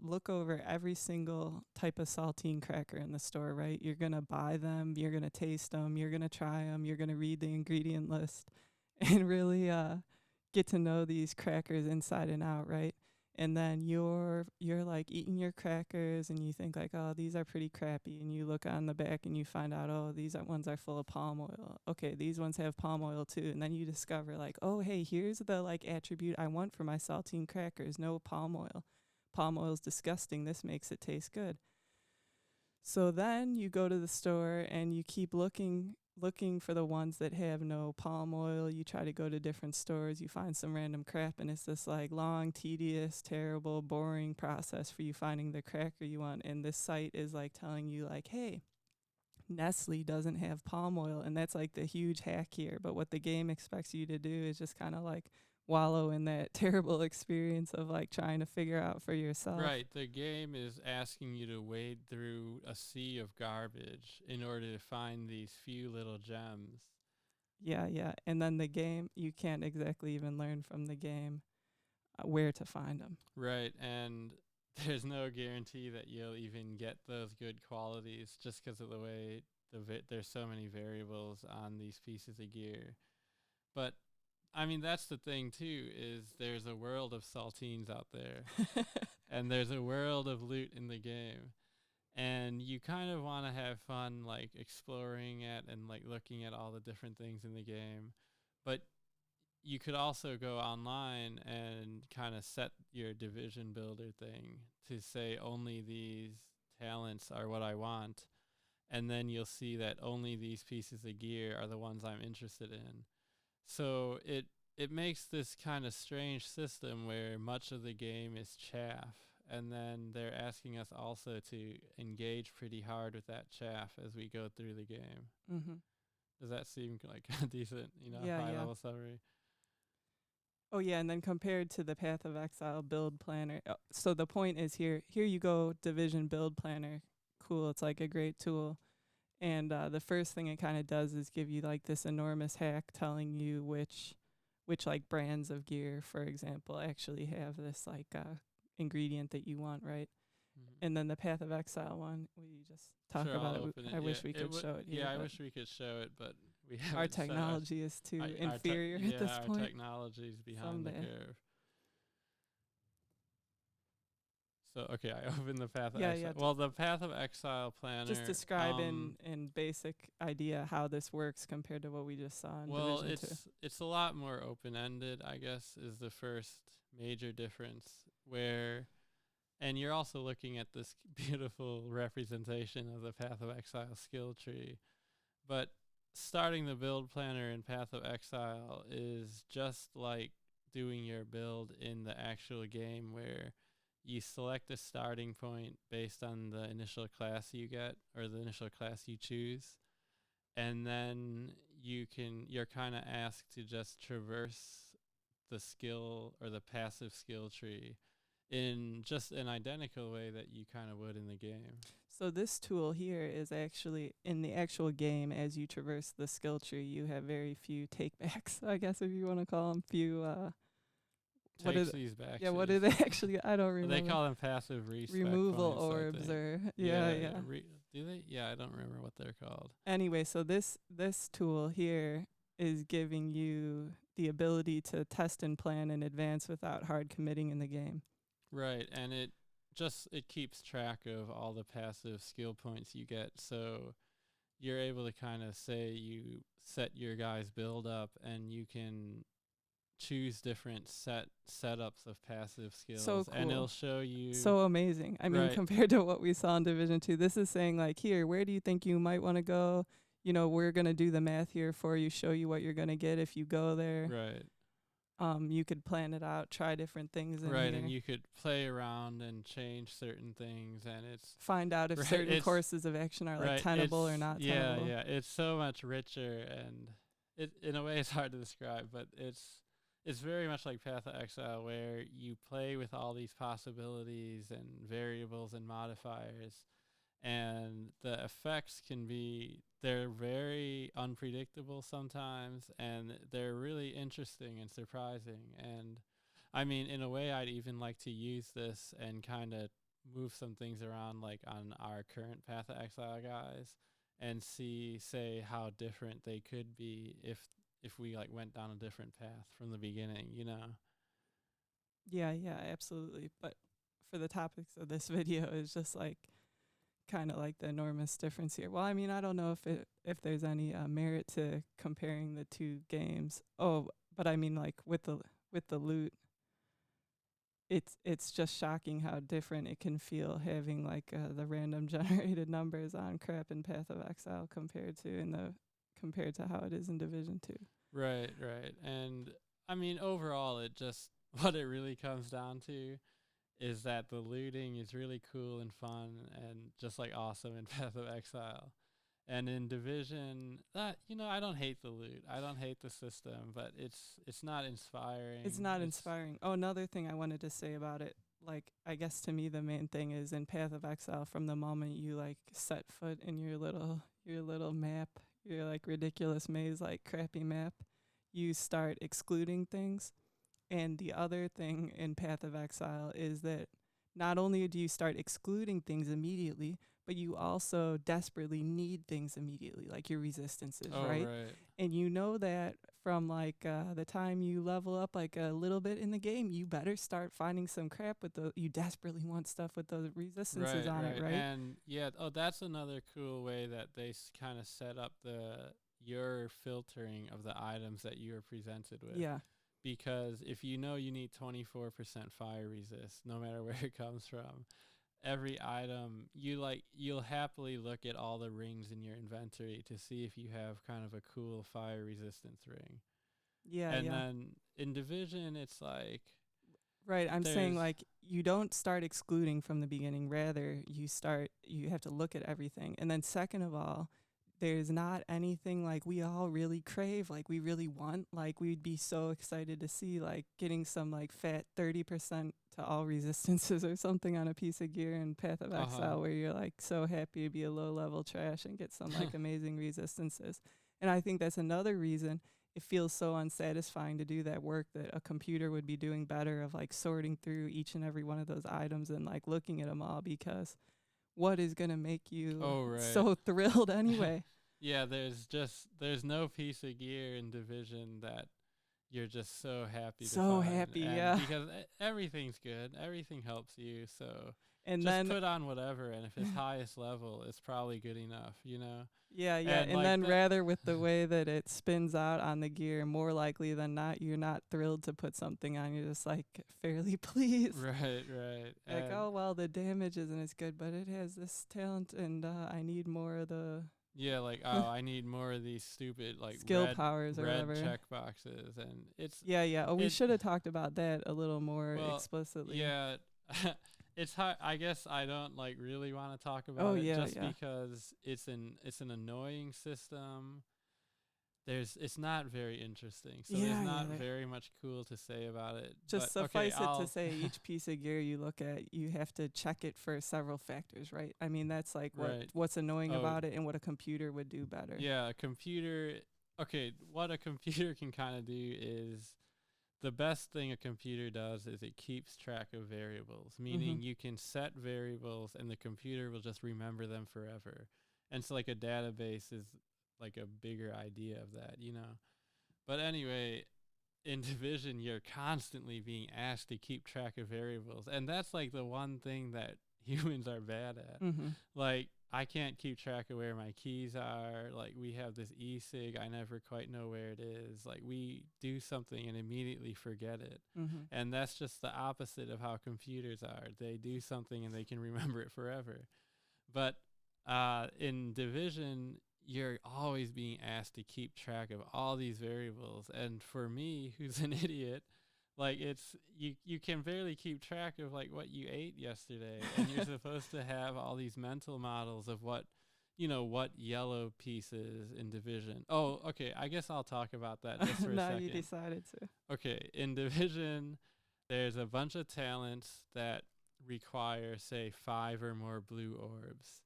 look over every single type of saltine cracker in the store, right? You're gonna buy them, you're gonna taste them, you're gonna try them, you're gonna read the ingredient list and really get to know these crackers inside and out, right? And then you're like eating your crackers and you think like, oh, these are pretty crappy, and you look on the back and you find out, oh, ones are full of palm oil. Okay, these ones have palm oil too. And then you discover like, oh, hey, here's the like attribute I want for my saltine crackers, no palm oil. Palm oil is disgusting. This makes it taste good. So then you go to the store and you keep looking for the ones that have no palm oil. You try to go to different stores. You find some random crap, and it's this like long, tedious, terrible, boring process for you finding the cracker you want. And this site is like telling you like, hey, Nestle doesn't have palm oil, and that's like the huge hack here. But what the game expects you to do is just kind of like wallow in that terrible experience of like trying to figure out for yourself. Right. The game is asking you to wade through a sea of garbage in order to find these few little gems. Yeah, yeah. And then the game, you can't exactly even learn from the game where to find them. Right. And there's no guarantee that you'll even get those good qualities just because of the way there's so many variables on these pieces of gear. But I mean, that's the thing too, is there's a world of saltines out there. and there's a world of loot in the game. And you kind of want to have fun, like exploring it and like looking at all the different things in the game. But you could also go online and kind of set your division builder thing to say only these talents are what I want. And then you'll see that only these pieces of gear are the ones I'm interested in. So it makes this kind of strange system where much of the game is chaff, and then they're asking us also to engage pretty hard with that chaff as we go through the game. Mm-hmm. Does that seem like a decent, Yeah, high yeah. level summary? Oh yeah, and then compared to the Path of Exile build planner. So the point is here you go, division build planner. Cool, it's like a great tool. And the first thing it kind of does is give you like this enormous hack telling you which like brands of gear, for example, actually have this like ingredient that you want, right? Mm-hmm. And then the Path of Exile one, we just talk Sure, about I'll it. open it. I Yeah, wish we could show it here. yeah, I but wish we could show it, but we our haven't. technology is too inferior at this our point. technology's behind the Someday. curve. So okay, I opened the Path of Yeah, Exile. yeah. Well, the Path of Exile planner. Just describe in basic idea how this works compared to what we just saw in Well, Division 2. it's a lot more open ended, I guess, is the first major difference. Where, and you're also looking at this beautiful representation of the Path of Exile skill tree, but starting the build planner in Path of Exile is just like doing your build in the actual game, where you select a starting point based on the initial class you get or the initial class you choose, and then you're kind of asked to just traverse the skill or the passive skill tree in just an identical way that you kind of would in the game. So this tool here is actually in the actual game. As you traverse the skill tree, you have very few takebacks, I guess, if you want to call them few. Takes these back. Yeah, what do they actually? I don't remember. They call them passive respec removal points, orbs or yeah. Do they? Yeah, I don't remember what they're called. Anyway, so this tool here is giving you the ability to test and plan in advance without hard committing in the game. Right, and it keeps track of all the passive skill points you get, so you're able to kind of say you set your guys' build up, and you can choose different setups of passive skills, so cool. And it'll show you. So amazing. I mean, compared to what we saw in Division 2, this is saying like, here, where do you think you might want to go? We're going to do the math here for you, show you what you're going to get if you go there. Right. You could plan it out, try different things in right, here. And you could play around and change certain things, and it's find out if certain courses of action are like tenable or not tenable. Yeah, it's so much richer, and it in a way it's hard to describe, but it's very much like Path of Exile, where you play with all these possibilities and variables and modifiers, and the effects they're very unpredictable sometimes, and they're really interesting and surprising. And I mean, in a way, I'd even like to use this and kind of move some things around, like on our current Path of Exile guys, and say how different they could be if we like went down a different path from the beginning, Yeah, absolutely. But for the topics of this video, it's just like kind of like the enormous difference here. Well, I mean, I don't know if there's any merit to comparing the two games. Oh, but I mean, like with the loot, it's just shocking how different it can feel having like the random generated numbers on crap in Path of Exile compared to how it is in Division 2. Right. And I mean, overall, what it really comes down to is that the looting is really cool and fun and just like awesome in Path of Exile. And in Division, I don't hate the loot. I don't hate the system, but it's not inspiring. It's not inspiring. Oh, another thing I wanted to say about it, like I guess to me the main thing is in Path of Exile, from the moment you like set foot in your little map, your like ridiculous maze like crappy map, you start excluding things. And the other thing in Path of Exile is that not only do you start excluding things immediately, but you also desperately need things immediately, like your resistances, Oh, right? right. And you know that from like the time you level up like a little bit in the game, you better start finding some crap with the. You desperately want stuff with those resistances Right, on it, right. right? And yeah, oh, that's another cool way that they kind of set up your filtering of the items that you are presented with. Yeah, Because if you know you need 24% fire resist, no matter where it comes from, every item you'll happily look at all the rings in your inventory to see if you have kind of a cool fire resistance ring. yeah, And yeah. then in division it's like Right. I'm saying there's like you don't start excluding from the beginning. Rather, you have to look at everything. And then, second of all, there's not anything like we all really crave, like we really want. Like we'd be so excited to see like getting some like fat 30% to all resistances or something on a piece of gear in Path of uh-huh. Exile where you're like so happy to be a low level trash and get some like amazing resistances. And I think that's another reason it feels so unsatisfying to do that work that a computer would be doing better of like sorting through each and every one of those items and like looking at them all, because what is going to make you Oh, right. so thrilled anyway? Yeah, there's no piece of gear in division that you're just so happy to So find, happy, and yeah. because everything's good, everything helps you, so And just then put on whatever, and if it's highest level it's probably good enough, yeah, yeah, and and like then that. rather with the way that it spins out on the gear, more likely than not you're not thrilled to put something on. You're just like fairly pleased. Right, right. Like, And oh well, the damage isn't as good, but it has this talent, and I need more of the yeah, like, oh, I need more of these stupid like skill red powers or red whatever. check boxes, and Yeah, yeah. Oh, we it should have talked about that a little more well, explicitly. yeah. It's hard. I guess I don't like really want to talk Oh about it yeah, just yeah. because it's an annoying system. It's not very interesting, so there's Yeah, yeah. not very much cool to say about it. But Just okay, suffice it to I'll say, each piece of gear you look at, you have to check it for several factors, right? I mean, that's like right. what's annoying Oh, about it and what a computer would do better. yeah, a computer. Okay, what a computer can kind of do is the best thing a computer does is it keeps track of variables, Mhm. meaning you can set variables and the computer will just remember them forever. And so, like, a database is like a bigger idea of that. But anyway, in Division, you're constantly being asked to keep track of variables. And that's like the one thing that humans are bad at. Mhm. Like, I can't keep track of where my keys are. Like, we have this e-cig, I never quite know where it is. Like, we do something and immediately forget it. Mhm. And that's just the opposite of how computers are. They do something and they can remember it forever. But in Division, you're always being asked to keep track of all these variables. And for me, who's an idiot, like, it's you can barely keep track of like what you ate yesterday, and you're supposed to have all these mental models of what yellow pieces in Division. Oh, okay. I guess I'll talk about that just for a Now you second. decided to. Okay, in Division, there's a bunch of talents that require, say, 5 or more blue orbs.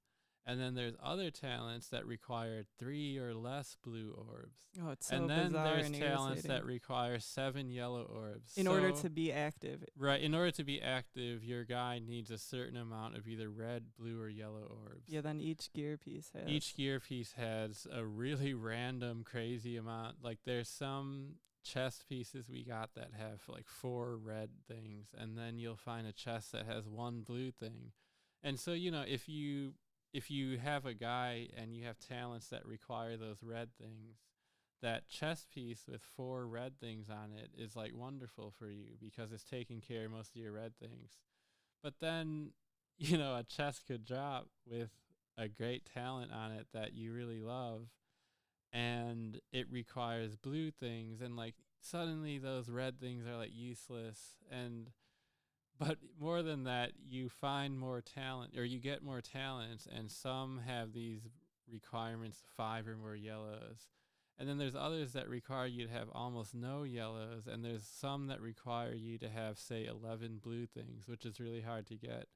And then there's other talents that require 3 or less blue orbs. Oh, it's so And then bizarre there's and talents irritating. that require 7 yellow orbs. In order So, to be active. right, in order to be active, your guy needs a certain amount of either red, blue, or yellow orbs. Yeah, then each gear piece has. Each gear piece has a really random, crazy amount. Like, there's some chest pieces we got that have like 4 red things, and then you'll find a chest that has 1 blue thing. And so, if you have a guy and you have talents that require those red things, that chest piece with 4 red things on it is like wonderful for you because it's taking care of most of your red things. But then, a chest could drop with a great talent on it that you really love, and it requires blue things, and like suddenly those red things are like useless. And but more than that, you find more talent, or you get more talents, and some have these requirements 5 or more yellows. And then there's others that require you to have almost no yellows, and there's some that require you to have, say, 11 blue things, which is really hard to get.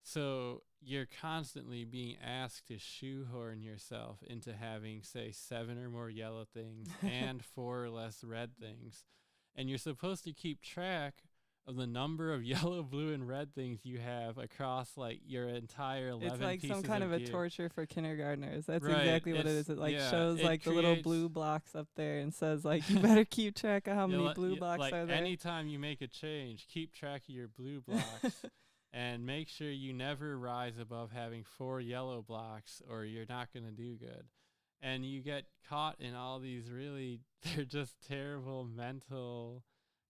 So you're constantly being asked to shoehorn yourself into having, say, 7 or more yellow things and 4 or less red things. And you're supposed to keep track of the number of yellow, blue, and red things you have across like your entire It's 11 like some pieces kind of of a gear. torture for kindergartners. That's Right. exactly what it is. It like Yeah, shows it like the little creates blue blocks up there and says like you better keep track of how many blue blocks like are there. anytime you make a change, keep track of your blue blocks and make sure you never rise above having 4 yellow blocks or you're not going to do good. And you get caught in all these really they're just terrible mental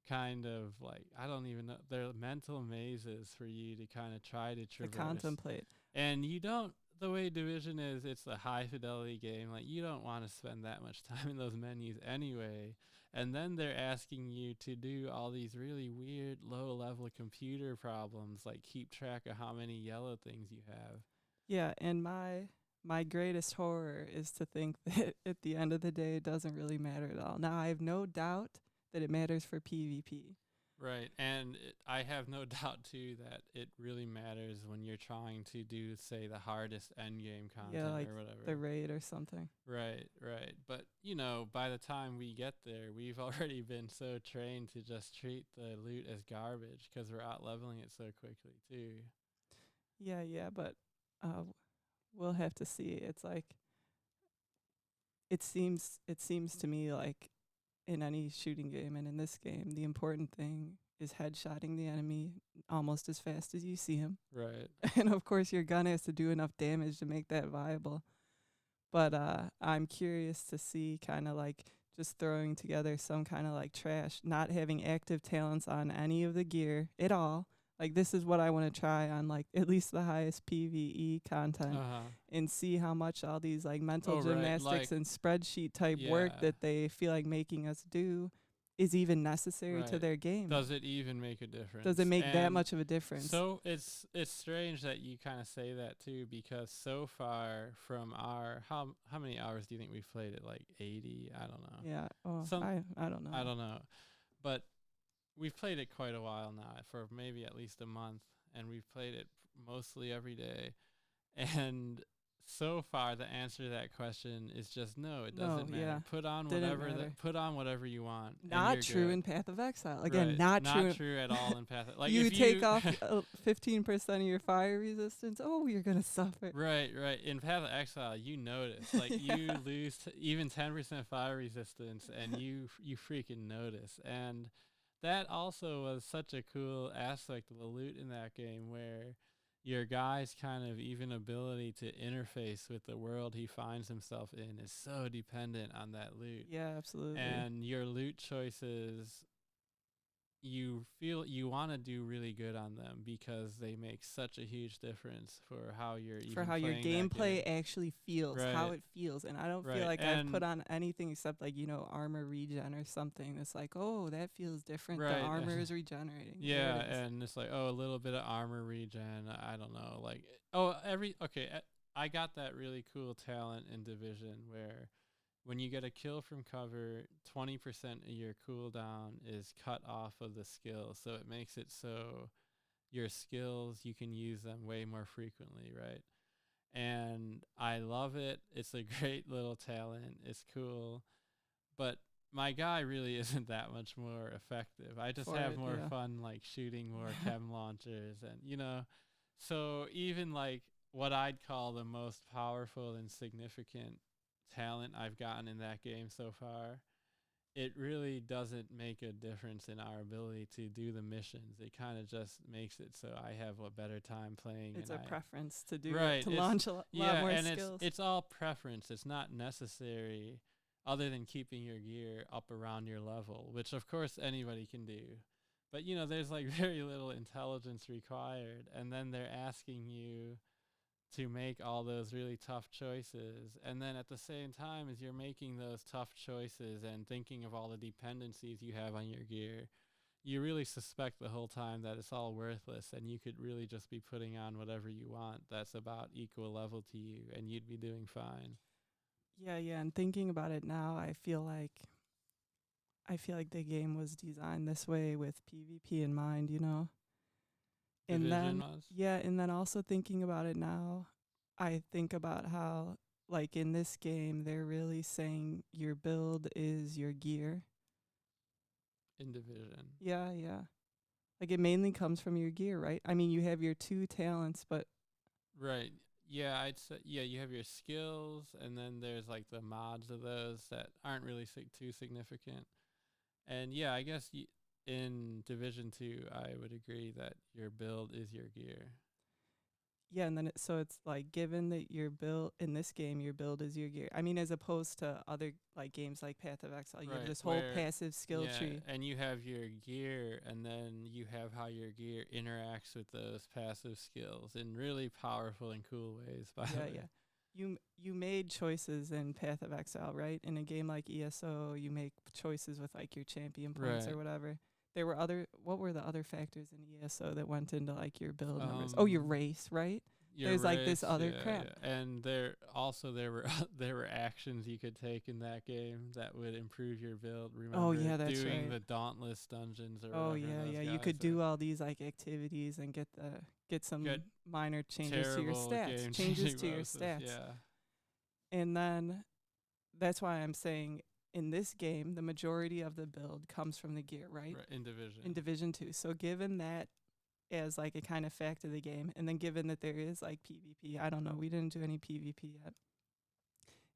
kind of like I don't even know they're mental mazes for you to kind of try to To traverse. contemplate. And you don't the way Division is, it's a high fidelity game. Like you don't want to spend that much time in those menus anyway. And then they're asking you to do all these really weird low level computer problems, like keep track of how many yellow things you have. Yeah, and my greatest horror is to think that at the end of the day it doesn't really matter at all. Now I have no doubt that it matters for PvP. Right, and I have no doubt too that it really matters when you're trying to do, say, the hardest end game content Yeah, like or whatever. the raid or something. Right, right. But you know, by the time we get there, we've already been so trained to just treat the loot as garbage because we're out leveling it so quickly too. Yeah, but uh, we'll have to see. It's like it seems to me like in any shooting game and in this game, the important thing is headshotting the enemy almost as fast as you see him. Right. And of course your gun has to do enough damage to make that viable. But I'm curious to see kind of like just throwing together some kind of like trash, not having active talents on any of the gear at all. Like this is what I want to try on like at least the highest PvE content and see how much all these like mental gymnastics and spreadsheet type work that they feel like making us do is even necessary to their game. Does it even make a difference? Does it make that much of a difference? So it's strange that you kind of say that too, because so far from our how many hours do you think we've played it? Like 80? I don't know. Yeah. Oh, I don't know. I don't know, but we've played it quite a while now, for maybe at least a month, and we've played it mostly every day. And so far, the answer to that question is just no. It doesn't matter. Yeah. Put on whatever you want. Not true in Path of Exile. Again, right. not true at all in Path. Like you take off 15% of your fire resistance. Oh, you're gonna suffer. Right. In Path of Exile, you notice. Like you lose even 10% fire resistance, and you freaking notice. And that also was such a cool aspect of the loot in that game, where your guy's kind of even ability to interface with the world he finds himself in is so dependent on that loot. Yeah, absolutely. And your loot choices, you feel you want to do really good on them because they make such a huge difference for how you're for how your gameplay actually feels, how it feels. And I don't feel like I've put on anything except like, armor regen or something. It's like, oh, that feels different. The armor is regenerating. Yeah, and it's like, oh, a little bit of armor regen. I don't know, like I got that really cool talent in Division where when you get a kill from cover, 20% of your cooldown is cut off of the skill. So it makes it so your skills, you can use them way more frequently, right? And I love it. It's a great little talent. It's cool. But my guy really isn't that much more effective. I just have more fun like shooting more chem launchers and, so even like what I'd call the most powerful and significant talent I've gotten in that game so far, it really doesn't make a difference in our ability to do the missions. It kind of just makes it so I have a better time playing. It's a preference to do it, to launch a lot more skills. It's all preference. It's not necessary other than keeping your gear up around your level, which of course anybody can do. But there's like very little intelligence required, and then they're asking you to make all those really tough choices. And then at the same time as you're making those tough choices and thinking of all the dependencies you have on your gear, you really suspect the whole time that it's all worthless and you could really just be putting on whatever you want that's about equal level to you and you'd be doing fine. Yeah, and thinking about it now, I feel like the game was designed this way with PvP in mind, And then also thinking about it now, I think about how like in this game they're really saying your build is your gear. In Division. Yeah. Like it mainly comes from your gear, right? I mean, you have your two talents, but Right. Yeah, I'd say yeah, you have your skills and then there's like the mods of those that aren't really too significant. And yeah, I guess in Division 2, I would agree that your build is your gear. yeah, and then so it's like given that your build in this game, your build is your gear. I mean, as opposed to other like games like Path of Exile, you have Right, this whole where passive skill yeah, tree. and you have your gear and then you have how your gear interacts with those passive skills in really powerful and cool ways, by the Yeah, way. yeah. You made choices in Path of Exile, right? In a game like ESO, you make choices with like your champion points Right. or whatever. There were other what were the other factors in ESO that went into like your build numbers? Oh, your Um race, right? your There's like this race, other yeah, crap. yeah. And there were there were actions you could take in that game that would improve your build. Oh Remember yeah, that's doing right. the Dauntless dungeons or Oh whatever yeah, those yeah. You guys could are. do all these like activities and get Get some minor changes to your terrible stats. game Changes changing to your bonuses, stats. yeah. And then that's why I'm saying in this game the majority of the build comes from the gear, right? Right, in Division. In Division 2. So given that as like a kind of fact of the game, and then given that there is like PvP, I don't know, we didn't do any PvP yet.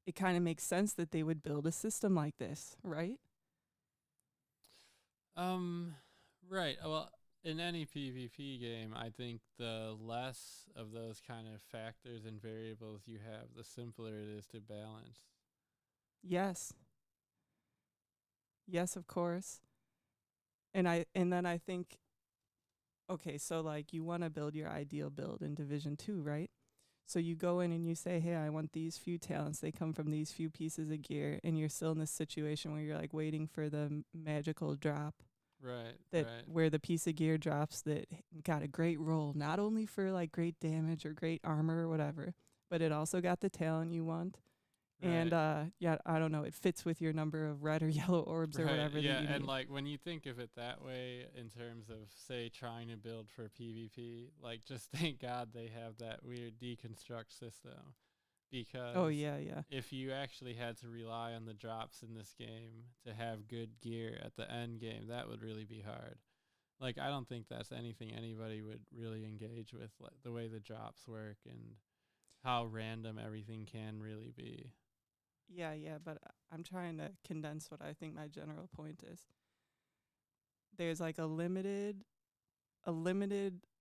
It kind of makes sense that they would build a system like this, right? Um, right. Well, in any PvP game, I think the less of those kind of factors and variables you have, the simpler it is to balance. Yes. Yes, of course. And then I think okay, so like you want to build your ideal build in Division 2, right? So you go in and you say, "Hey, I want these few talents. They come from these few pieces of gear." And you're still in this situation where you're like waiting for the magical drop Right, that right, where the piece of gear drops that got a great roll, not only for like great damage or great armor or whatever, but it also got the talent you want. And right. yeah, I don't know, it fits with your number of red or yellow orbs or Right, whatever that yeah, you and need. like when you think of it that way in terms of say trying to build for PvP, like just thank God they have that weird deconstruct system Oh because yeah, yeah. if you actually had to rely on the drops in this game to have good gear at the end game, that would really be hard. Like I don't think that's anything anybody would really engage with, like the way the drops work and how random everything can really be. Yeah, yeah, but I'm trying to condense what I think my general point is. There's like a limited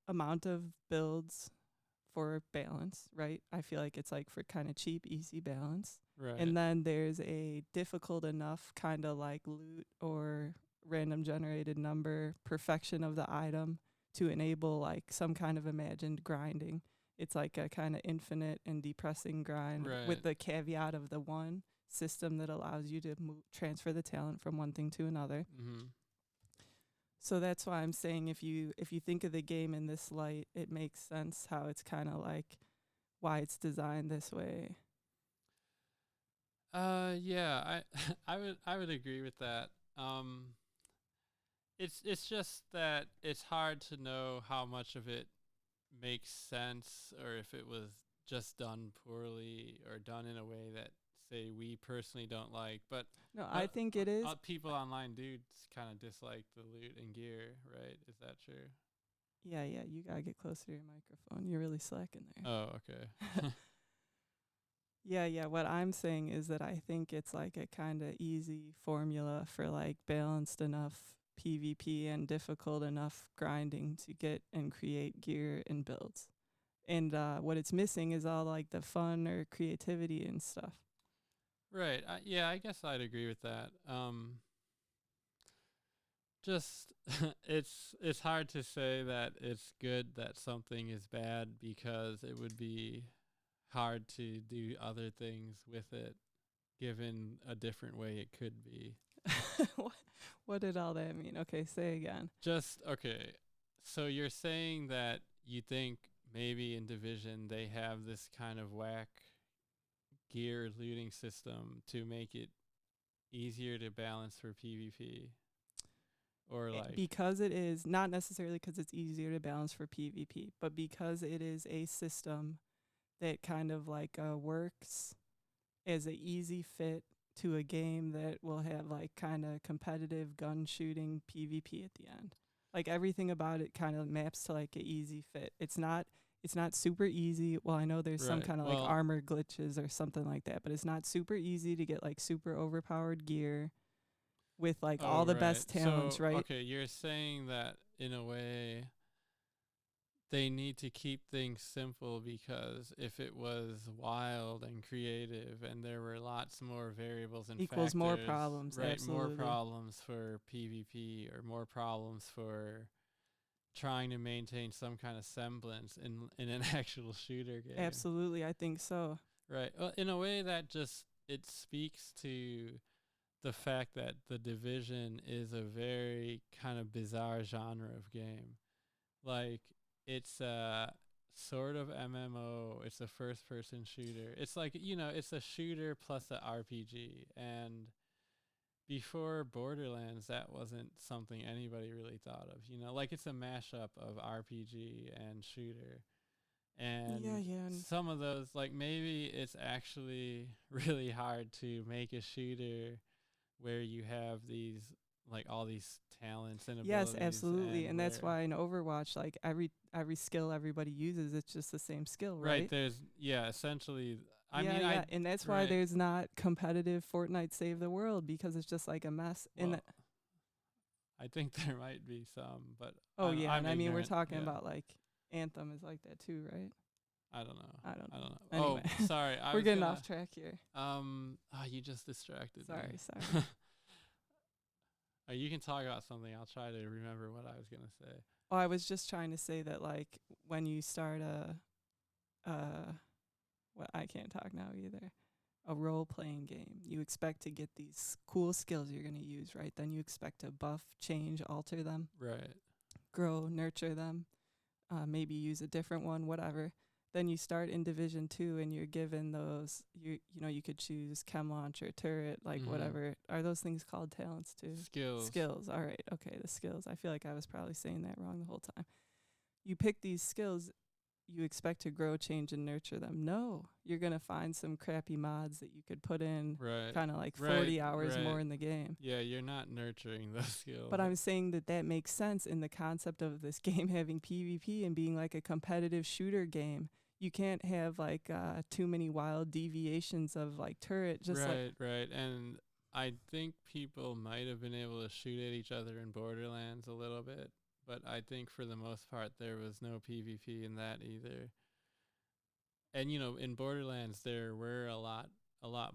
amount of builds for balance, right? I feel like it's like for kind of cheap, easy balance. Right. And then there's a difficult enough kind of like loot or random generated number perfection of the item to enable like some kind of imagined grinding. It's like a kind of infinite and depressing grind Right. with the caveat of the one system that allows you to transfer the talent from one thing to another. Mhm. So that's why I'm saying if you think of the game in this light, it makes sense how it's kind of like why it's designed this way. Yeah, I I would agree with that. It's just that it's hard to know how much of it makes sense or if it was just done poorly or done in a way that say we personally don't like. No, I But think it is. people online do kind of dislike the loot and gear, right? Is that true? Yeah, yeah, you gotta get closer to your microphone. You're really slacking there. Oh, okay. Yeah, yeah. What I'm saying is that I think it's like a kind of easy formula for like balanced enough PvP and difficult enough grinding to get and create gear and builds. And what it's missing is all like the fun or creativity and stuff. Right. Yeah, I guess I'd agree with that. Just it's hard to say that it's good that something is bad because it would be hard to do other things with it given a different way it could be. what, what did all that mean? Okay, say again. Just okay. So you're saying that you think maybe in Division they have this kind of whack gear looting system to make it easier to balance for PvP or like Because it is not necessarily because it's easier to balance for PvP, but because it is a system that kind of like works as a easy fit to a game that will have like kind of competitive gun shooting PvP at the end. Like everything about it kind of maps to like a easy fit. It's not super easy. Well, I know there's some Right. kind of like Well, armor glitches or something like that, but it's not super easy to get like super overpowered gear with like oh, all the right. best talents, So, right? okay, you're saying that in a way they need to keep things simple because if it was wild and creative and there were lots more variables and Equals more factors, problems, right, more absolutely. problems for PvP or more problems for trying to maintain some kind of semblance in an actual shooter game. Absolutely, I think so. Right. Well, in a way that just it speaks to the fact that the Division is a very kind of bizarre genre of game. Like it's a sort of MMO. It's a first person shooter. It's like, it's a shooter plus a RPG. And before Borderlands, that wasn't something anybody really thought of. Like it's a mashup of RPG and shooter. Yeah, And yeah. some of those, like maybe it's actually really hard to make a shooter where you have these, like all these talents and Yes, abilities, absolutely. and And that's where, why in Overwatch, like every skill everybody uses, it's just the same skill, right, right? there's, yeah, essentially, I Yeah, mean, I, yeah. And that's why right, there's not competitive Fortnite Save the World because it's just like a mess. well, I think there might be some, but Oh yeah, I'm and I mean we're ignorant. talking Yeah, about like Anthem is like that too, right? I don't know. I don't I don't know. know. Oh, Anyway, sorry. I we're was getting gonna. off track here. You just distracted Sorry, me. sorry. You can talk about something. I'll try to remember what I was gonna say. Oh, I was just trying to say that like when you start what I can't talk now either. A role playing game. You expect to get these cool skills you're going to use, right? Then you expect to buff, change, alter them, Right. grow, nurture them, maybe use a different one, whatever. Then you start in Division 2 and you're given those you could choose chem launcher, turret, like Mm-hmm. whatever. Are those things called talents too? Skills. Skills. All right. Okay, the skills. I feel like I was probably saying that wrong the whole time. You pick these skills, you expect to grow, change, and nurture them. No, you're going to find some crappy mods that you could put in Right. kind of like Right. 40 hours Right. more in the game. Yeah, you're not nurturing those skills. But I'm saying that that makes sense in the concept of this game having PvP and being like a competitive shooter game. You can't have like too many wild deviations of like turret, just like, Right. Right. And I think people might have been able to shoot at each other in Borderlands a little bit, but I think for the most part there was no PvP in that either. And in Borderlands there were a lot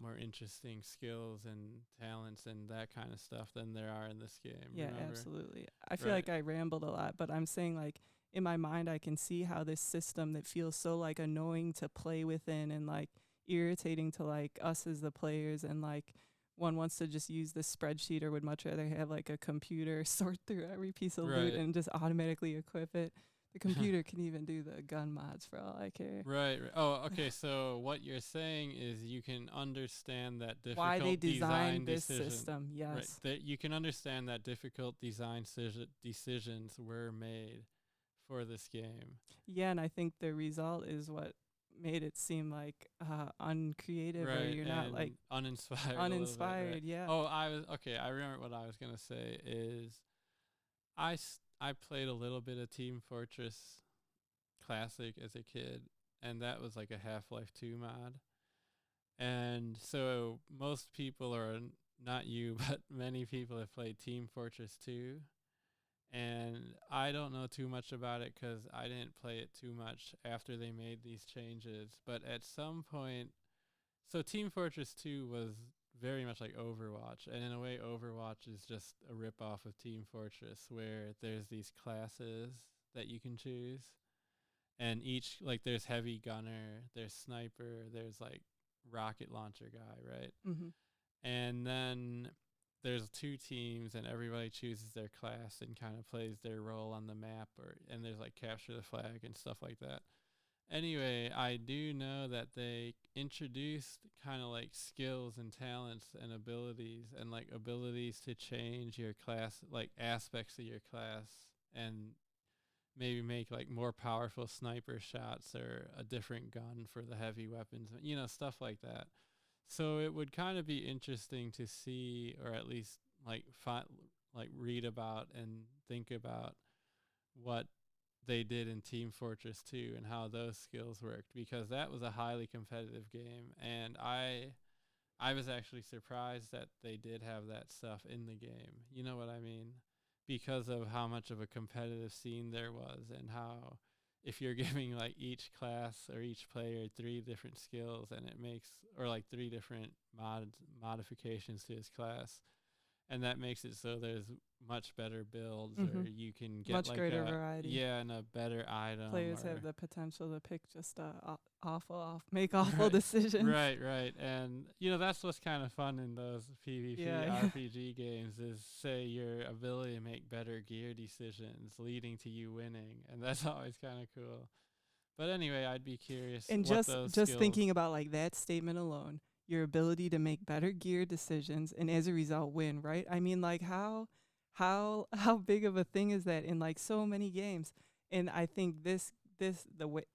more interesting skills and talents and that kind of stuff than there are in this game. yeah, Remember? absolutely. I feel Right. like I rambled a lot, but I'm saying like in my mind, I can see how this system that feels so like annoying to play within and like irritating to like us as the players and like one wants to just use this spreadsheet or would much rather have like a computer sort through every piece of loot Right. and just automatically equip it. The computer can even do the gun mods for all I care. Right, right. Oh, okay. So what you're saying is you can understand that Why they difficult design designed this decision. system, Right. yes. That you can understand that difficult design decisions were made for this game. Yeah, and I think the result is what made it seem like uncreative or Right, you're not like and uninspired a little bit. Right. uninspired. Yeah. Oh, I was okay. I remember what I was gonna say is I played a little bit of Team Fortress Classic as a kid, and that was like a Half-Life 2 mod. And so most people are not you, but many people have played Team Fortress 2. And I don't know too much about it because I didn't play it too much after they made these changes. But at some point, so Team Fortress 2 was very much like Overwatch. And in a way, Overwatch is just a ripoff of Team Fortress where there's these classes that you can choose. And each, like, there's heavy gunner, there's sniper, there's like rocket launcher guy, right? Mm-hmm. And then there's two teams and everybody chooses their class and kind of plays their role on the map, and there's like capture the flag and stuff like that. Anyway, I do know that they introduced kind of like skills and talents and abilities, and like abilities to change your class, like aspects of your class, and maybe make like more powerful sniper shots or a different gun for the heavy weapons, stuff like that. So it would kind of be interesting to see, or at least like read about and think about what they did in Team Fortress 2 and how those skills worked, because that was a highly competitive game, and I was actually surprised that they did have that stuff in the game. You know what I mean? Because of how much of a competitive scene there was, and how if you're giving like each class or each player 3 different skills, and it makes, or like 3 different modifications to his class, and that makes it so there's much better builds, or you can get Much like greater a, variety. yeah, and a better item. Players or have the potential to pick just make awful decisions. Right. And that's what's kind of fun in those PvP Yeah. RPG games, is say your ability to make better gear decisions leading to you winning, and that's always kind of cool. But anyway, I'd be curious And what those just skills. thinking about like that statement alone, your ability to make better gear decisions and as a result win, right? I mean, like how big of a thing is that in like so many games? And I think the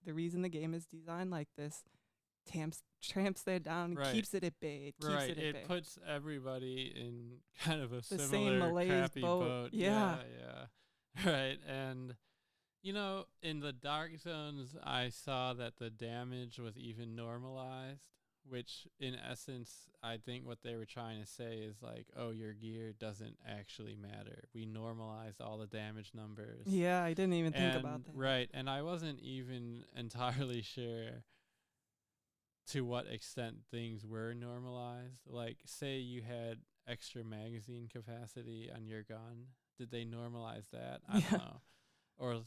reason the game is designed like this tramps that down and Right. keeps it at bay. It keeps Right, it at bay. it puts everybody in kind of a The same similar malaise crappy boat. boat. Yeah. Yeah. Right, and in the dark zones, I saw that the damage was even normalized, which in essence, I think what they were trying to say is like, oh, your gear doesn't actually matter. We normalized all the damage numbers. Yeah, I didn't even think about And that. right, and I wasn't even entirely sure to what extent things were normalized. Like, say you had extra magazine capacity on your gun, did they normalize that? I don't Yeah. know. Or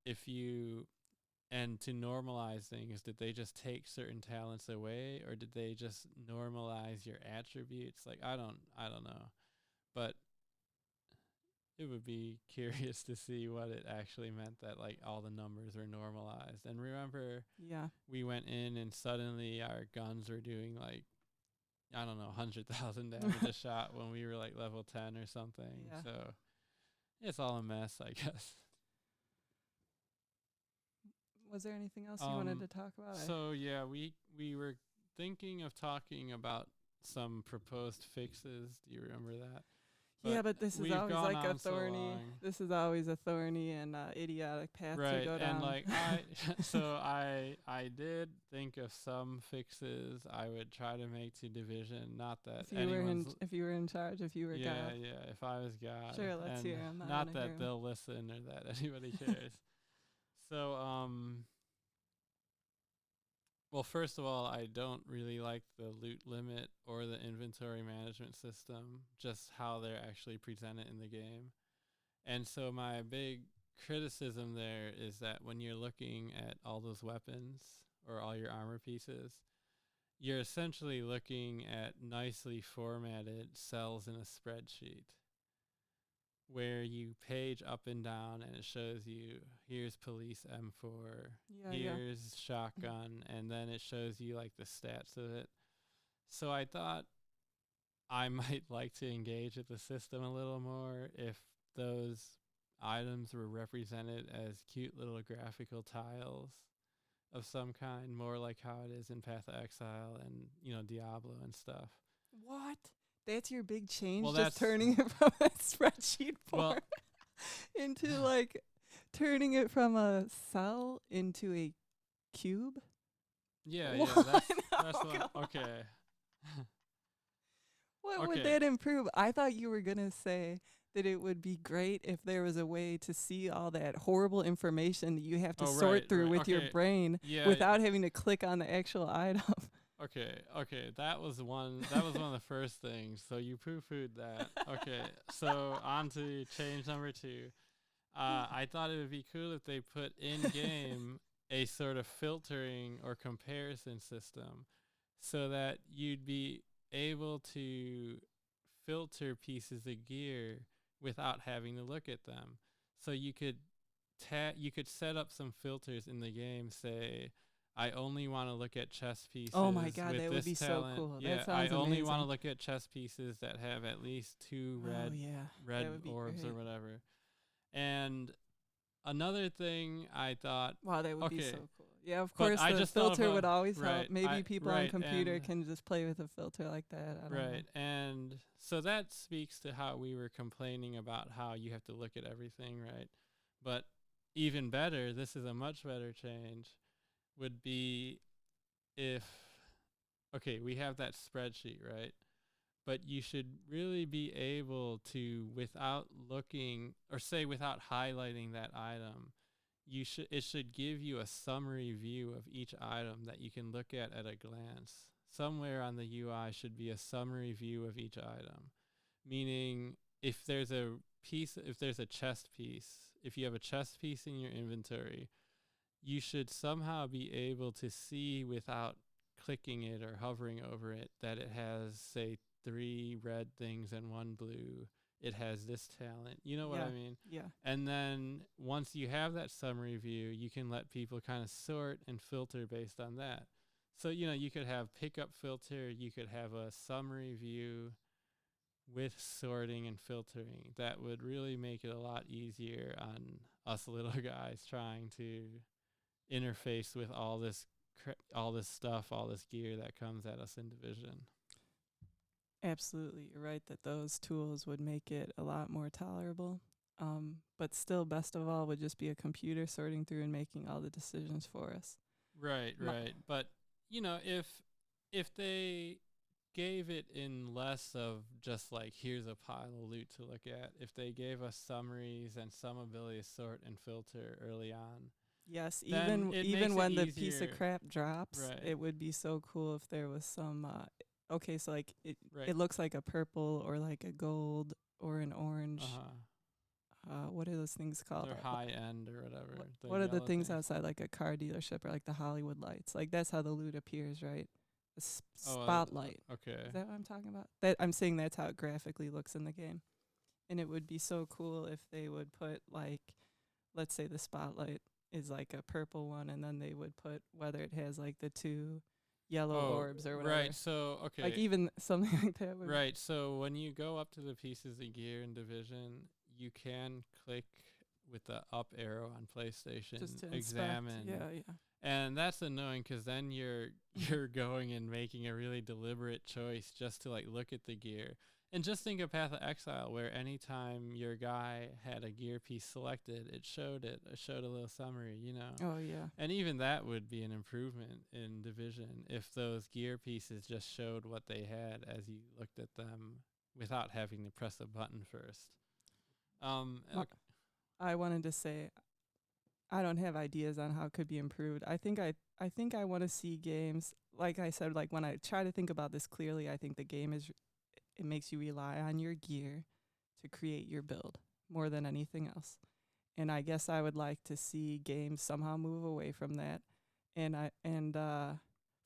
if you, and to normalize things, did they just take certain talents away, or did they just normalize your attributes? Like, I don't know. But it would be curious to see what it actually meant that like all the numbers were normalized. And remember, Yeah. we went in and suddenly our guns were doing like, I don't know, 100,000 damage a shot when we were like level 10 or something. Yeah. So it's all a mess, I guess. Was there anything else you wanted to talk about? So yeah, we were thinking of talking about some proposed fixes. Do you remember that? Yeah, but this is we've always gone like a on so thorny. long. This is always a thorny and idiotic path to Right, go down. and like I did think of some fixes I would try to make to Division. Not that if you were in charge, if you were yeah, God. yeah, if I was God. Sure, let's and hear 'em. I Not wanna that hear 'em. they'll listen or that anybody cares. So well, first of all, I don't really like the loot limit or the inventory management system, just how they're actually presented in the game. And so my big criticism there is that when you're looking at all those weapons or all your armor pieces, you're essentially looking at nicely formatted cells in a spreadsheet where you page up and down and it shows you here's police M4, here's shotgun, and then it shows you like the stats of it. So I thought I might like to engage with the system a little more if those items were represented as cute little graphical tiles of some kind, more like how it is in Path of Exile and Diablo and stuff. What? That's your big change? Well, just turning it from a spreadsheet form into like turning it from a cell into a cube? Yeah, what? that's what, okay. What would that improve? I thought you were going to say that it would be great if there was a way to see all that horrible information that you have to sort through with your brain without having to click on the actual item. Okay. That was one of the first things. So you poo-pooed that. Okay. So on to change number 2. I thought it would be cool if they put in game a sort of filtering or comparison system so that you'd be able to filter pieces of gear without having to look at them. So you could set up some filters in the game, say I only want to look at chess pieces. Oh my god, that would be talent. so cool. Yeah, that sounds I only amazing. want to look at chess pieces that have at least 2 red orbs great. or whatever. And another thing I thought, wow, that would be so cool. Yeah, of course, the filter would always help. Maybe people on computer can just play with a filter like that. I don't know. And so that speaks to how we were complaining about how you have to look at everything, right? But even better, this is a much better change, would be if, okay, we have that spreadsheet, right? But you should really be able to, without looking, or say without highlighting that item, it should give you a summary view of each item that you can look at a glance. Somewhere on the UI should be a summary view of each item, meaning if there's a if there's a chest piece, if you have a chest piece in your inventory, you should somehow be able to see without clicking it or hovering over it that it has, say, 3 red things and 1 blue. It has this talent. You know what Yeah. I mean? Yeah. And then once you have that summary view, you can let people kind of sort and filter based on that. So, you could have pickup filter, you could have a summary view with sorting and filtering. That would really make it a lot easier on us little guys trying to interface with all this stuff, all this gear that comes at us in Division. Absolutely. You're right that those tools would make it a lot more tolerable. But still, best of all would just be a computer sorting through and making all the decisions for us. Right, My, right. But if they gave it in less of just like here's a pile of loot to look at, if they gave us summaries and some ability to sort and filter early on, yes, then it makes even it when the piece of easier. crap drops, Right, it would be so cool if there was some. Okay, so like right. it looks like a purple or like a gold or an orange. Uh-huh. What are those things called? They're high end or whatever. The What are the yellow things things. outside like a car dealership or like the Hollywood lights? Like that's how the loot appears, right? A Oh, spotlight. okay. Is that what I'm talking about? That I'm saying that's how it graphically looks in the game. And it would be so cool if they would put like, let's say the spotlight is like a purple one, and then they would put whether it has like the 2 yellow orbs or whatever. right. So, okay. Like even something like that would. Right. So when you go up to the pieces of gear in Division, you can click with the up arrow on PlayStation, Just to examine. inspect. Yeah, yeah. And that's annoying because then you're going and making a really deliberate choice just to like look at the gear. And just think of Path of Exile, where anytime your guy had a gear piece selected, it showed it. It showed a little summary. Oh yeah. And even that would be an improvement in Division if those gear pieces just showed what they had as you looked at them without having to press a button first. I wanted to say I don't have ideas on how it could be improved. I think I want to see games like I said, like when I try to think about this clearly, I think the game it makes you rely on your gear to create your build more than anything else. And I guess I would like to see games somehow move away from that. And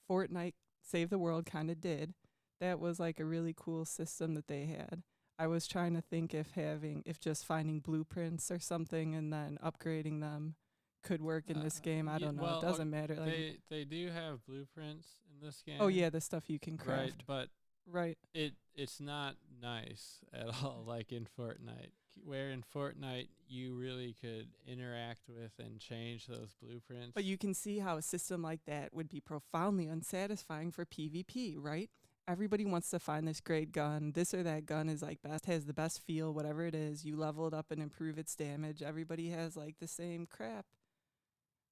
Fortnite Save the World kind of did. That was like a really cool system that they had. I was trying to think if just finding blueprints or something and then upgrading them could work in this game. I don't know. Well, it doesn't matter. Like, they do have blueprints in this game. oh yeah, the stuff you can right, craft. but Right. it's not nice at all like in Fortnite. Where in Fortnite you really could interact with and change those blueprints. But you can see how a system like that would be profoundly unsatisfying for PvP, right? Everybody wants to find this great gun. This or that gun is like best, has the best feel, whatever it is. You level it up and improve its damage. Everybody has like the same crap.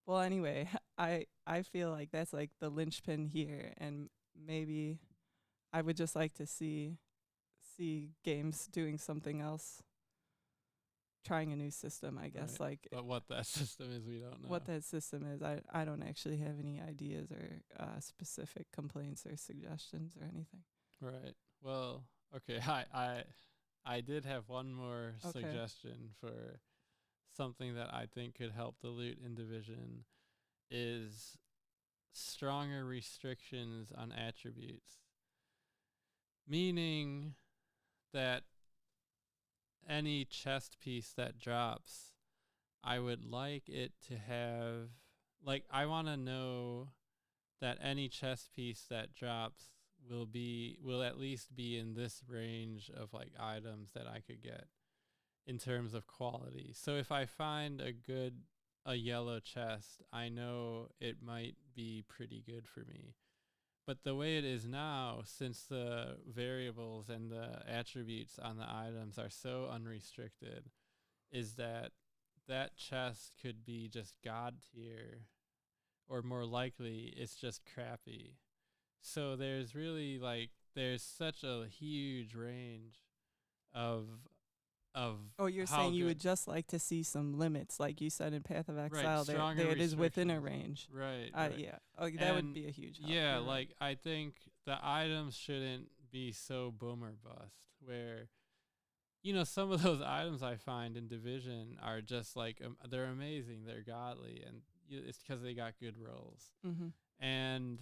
Well, anyway, I feel like that's like the linchpin here, and maybe I would just like to see games doing something else, trying a new system, I guess. Right. Like But what that system is, we don't know. what that system is, I don't actually have any ideas or specific complaints or suggestions or anything. Right. Well, okay. I did have one more Okay. suggestion for something that I think could help the loot in Division is stronger restrictions on attributes. Meaning that any chest piece that drops, I would like it to have, like, I want to know that any chest piece that drops will at least be in this range of like items that I could get in terms of quality. So if I find a yellow chest, I know it might be pretty good for me. But the way it is now, since the variables and the attributes on the items are so unrestricted, is that that chest could be just god tier, or more likely it's just crappy. So there's such a huge range of of Oh, you're how saying you good. would just like to see some limits, like you said in Path of Right, Exile. stronger There it is within a restrictions. range. Right, right. Yeah. Oh, that would And be a huge help. yeah, You're right. like I think the items shouldn't be so boom or bust where some of those items I find in Division are just like they're amazing, they're godly, and it's because they got good rolls. Mm-hmm. And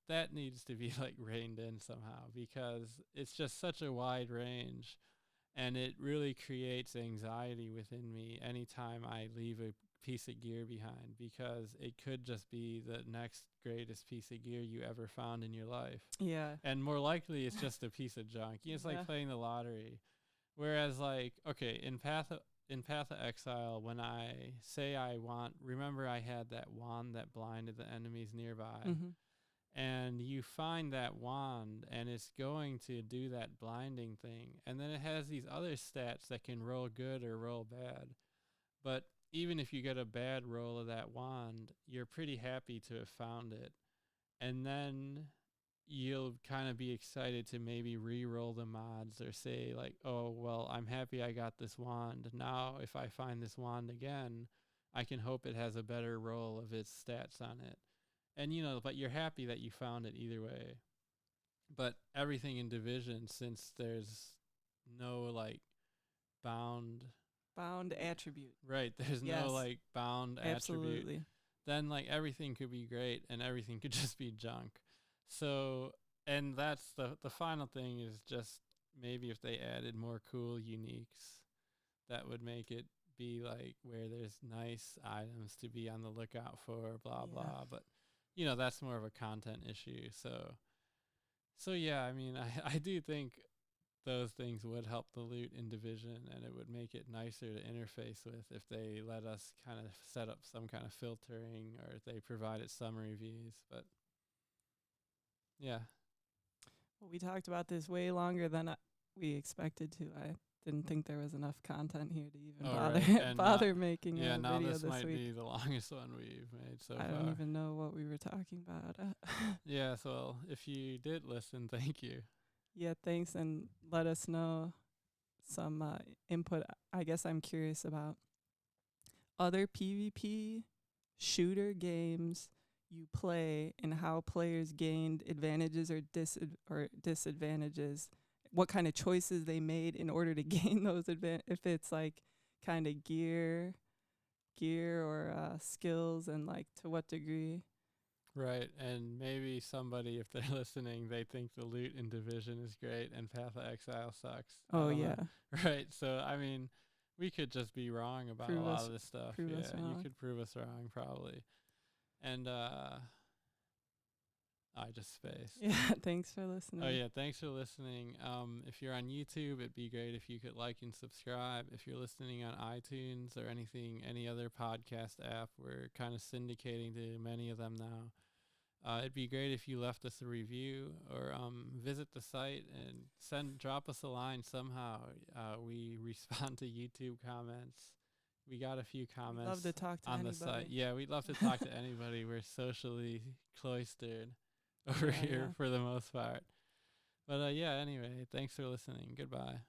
that needs to be like reined in somehow, because it's just such a wide range, and it really creates anxiety within me anytime I leave a piece of gear behind, because it could just be the next greatest piece of gear you ever found in your life. Yeah. And more likely it's just a piece of junk. It's Yeah. like playing the lottery. Whereas like, okay, in Path of Exile, when I say remember I had that wand that blinded the enemies nearby, Mm-hmm. and you find that wand and it's going to do that blinding thing, and then it has these other stats that can roll good or roll bad. But even if you get a bad roll of that wand, you're pretty happy to have found it. And then you'll kind of be excited to maybe re-roll the mods, or say like, oh well, I'm happy I got this wand. Now if I find this wand again, I can hope it has a better roll of its stats on it. And but you're happy that you found it either way. But everything in Division, since there's no like bound, Bound attribute. right, there's no Yes. like bound attribute, Absolutely. then like everything could be great and everything could just be junk. So, and that's the final thing, is just maybe if they added more cool uniques, that would make it be like where there's nice items to be on the lookout for, blah Yeah. blah. But that's more of a content issue. So yeah, I mean, I do think those things would help the loot in Division, and it would make it nicer to interface with if they let us kind of set up some kind of filtering, or if they provided summary views. But yeah. Well, we talked about this way longer than we expected to. I didn't think there was enough content here to even Oh, bother right. And bother making yeah, a now video this this might week. be the longest one we've made so I far. don't even know what we were talking about. Yeah, so if you did listen, thank you. Yeah, thanks, and let us know some input. I guess I'm curious about other PvP shooter games you play and how players gained advantages or disadvantages. What kind of choices they made in order to gain those if it's like kind of gear or skills, and like to what degree. Right, and maybe somebody, if they're listening, they think the loot in Division is great and Path of Exile sucks. Oh I don't yeah, know. Right, so I mean, we could just be wrong about a lot of this stuff. prove Yeah, us you wrong. could prove us wrong probably. And I just spaced. Yeah, thanks for listening. Oh yeah, thanks for listening. If you're on YouTube, it'd be great if you could like and subscribe. If you're listening on iTunes or any other podcast app, we're kind of syndicating to many of them now. It'd be great if you left us a review, or visit the site and drop us a line somehow. We respond to YouTube comments. We got a few comments. We'd love to talk to on anybody. the site. Yeah, we'd love to talk to anybody. We're socially cloistered over here for the most part. But yeah, anyway, thanks for listening. Goodbye.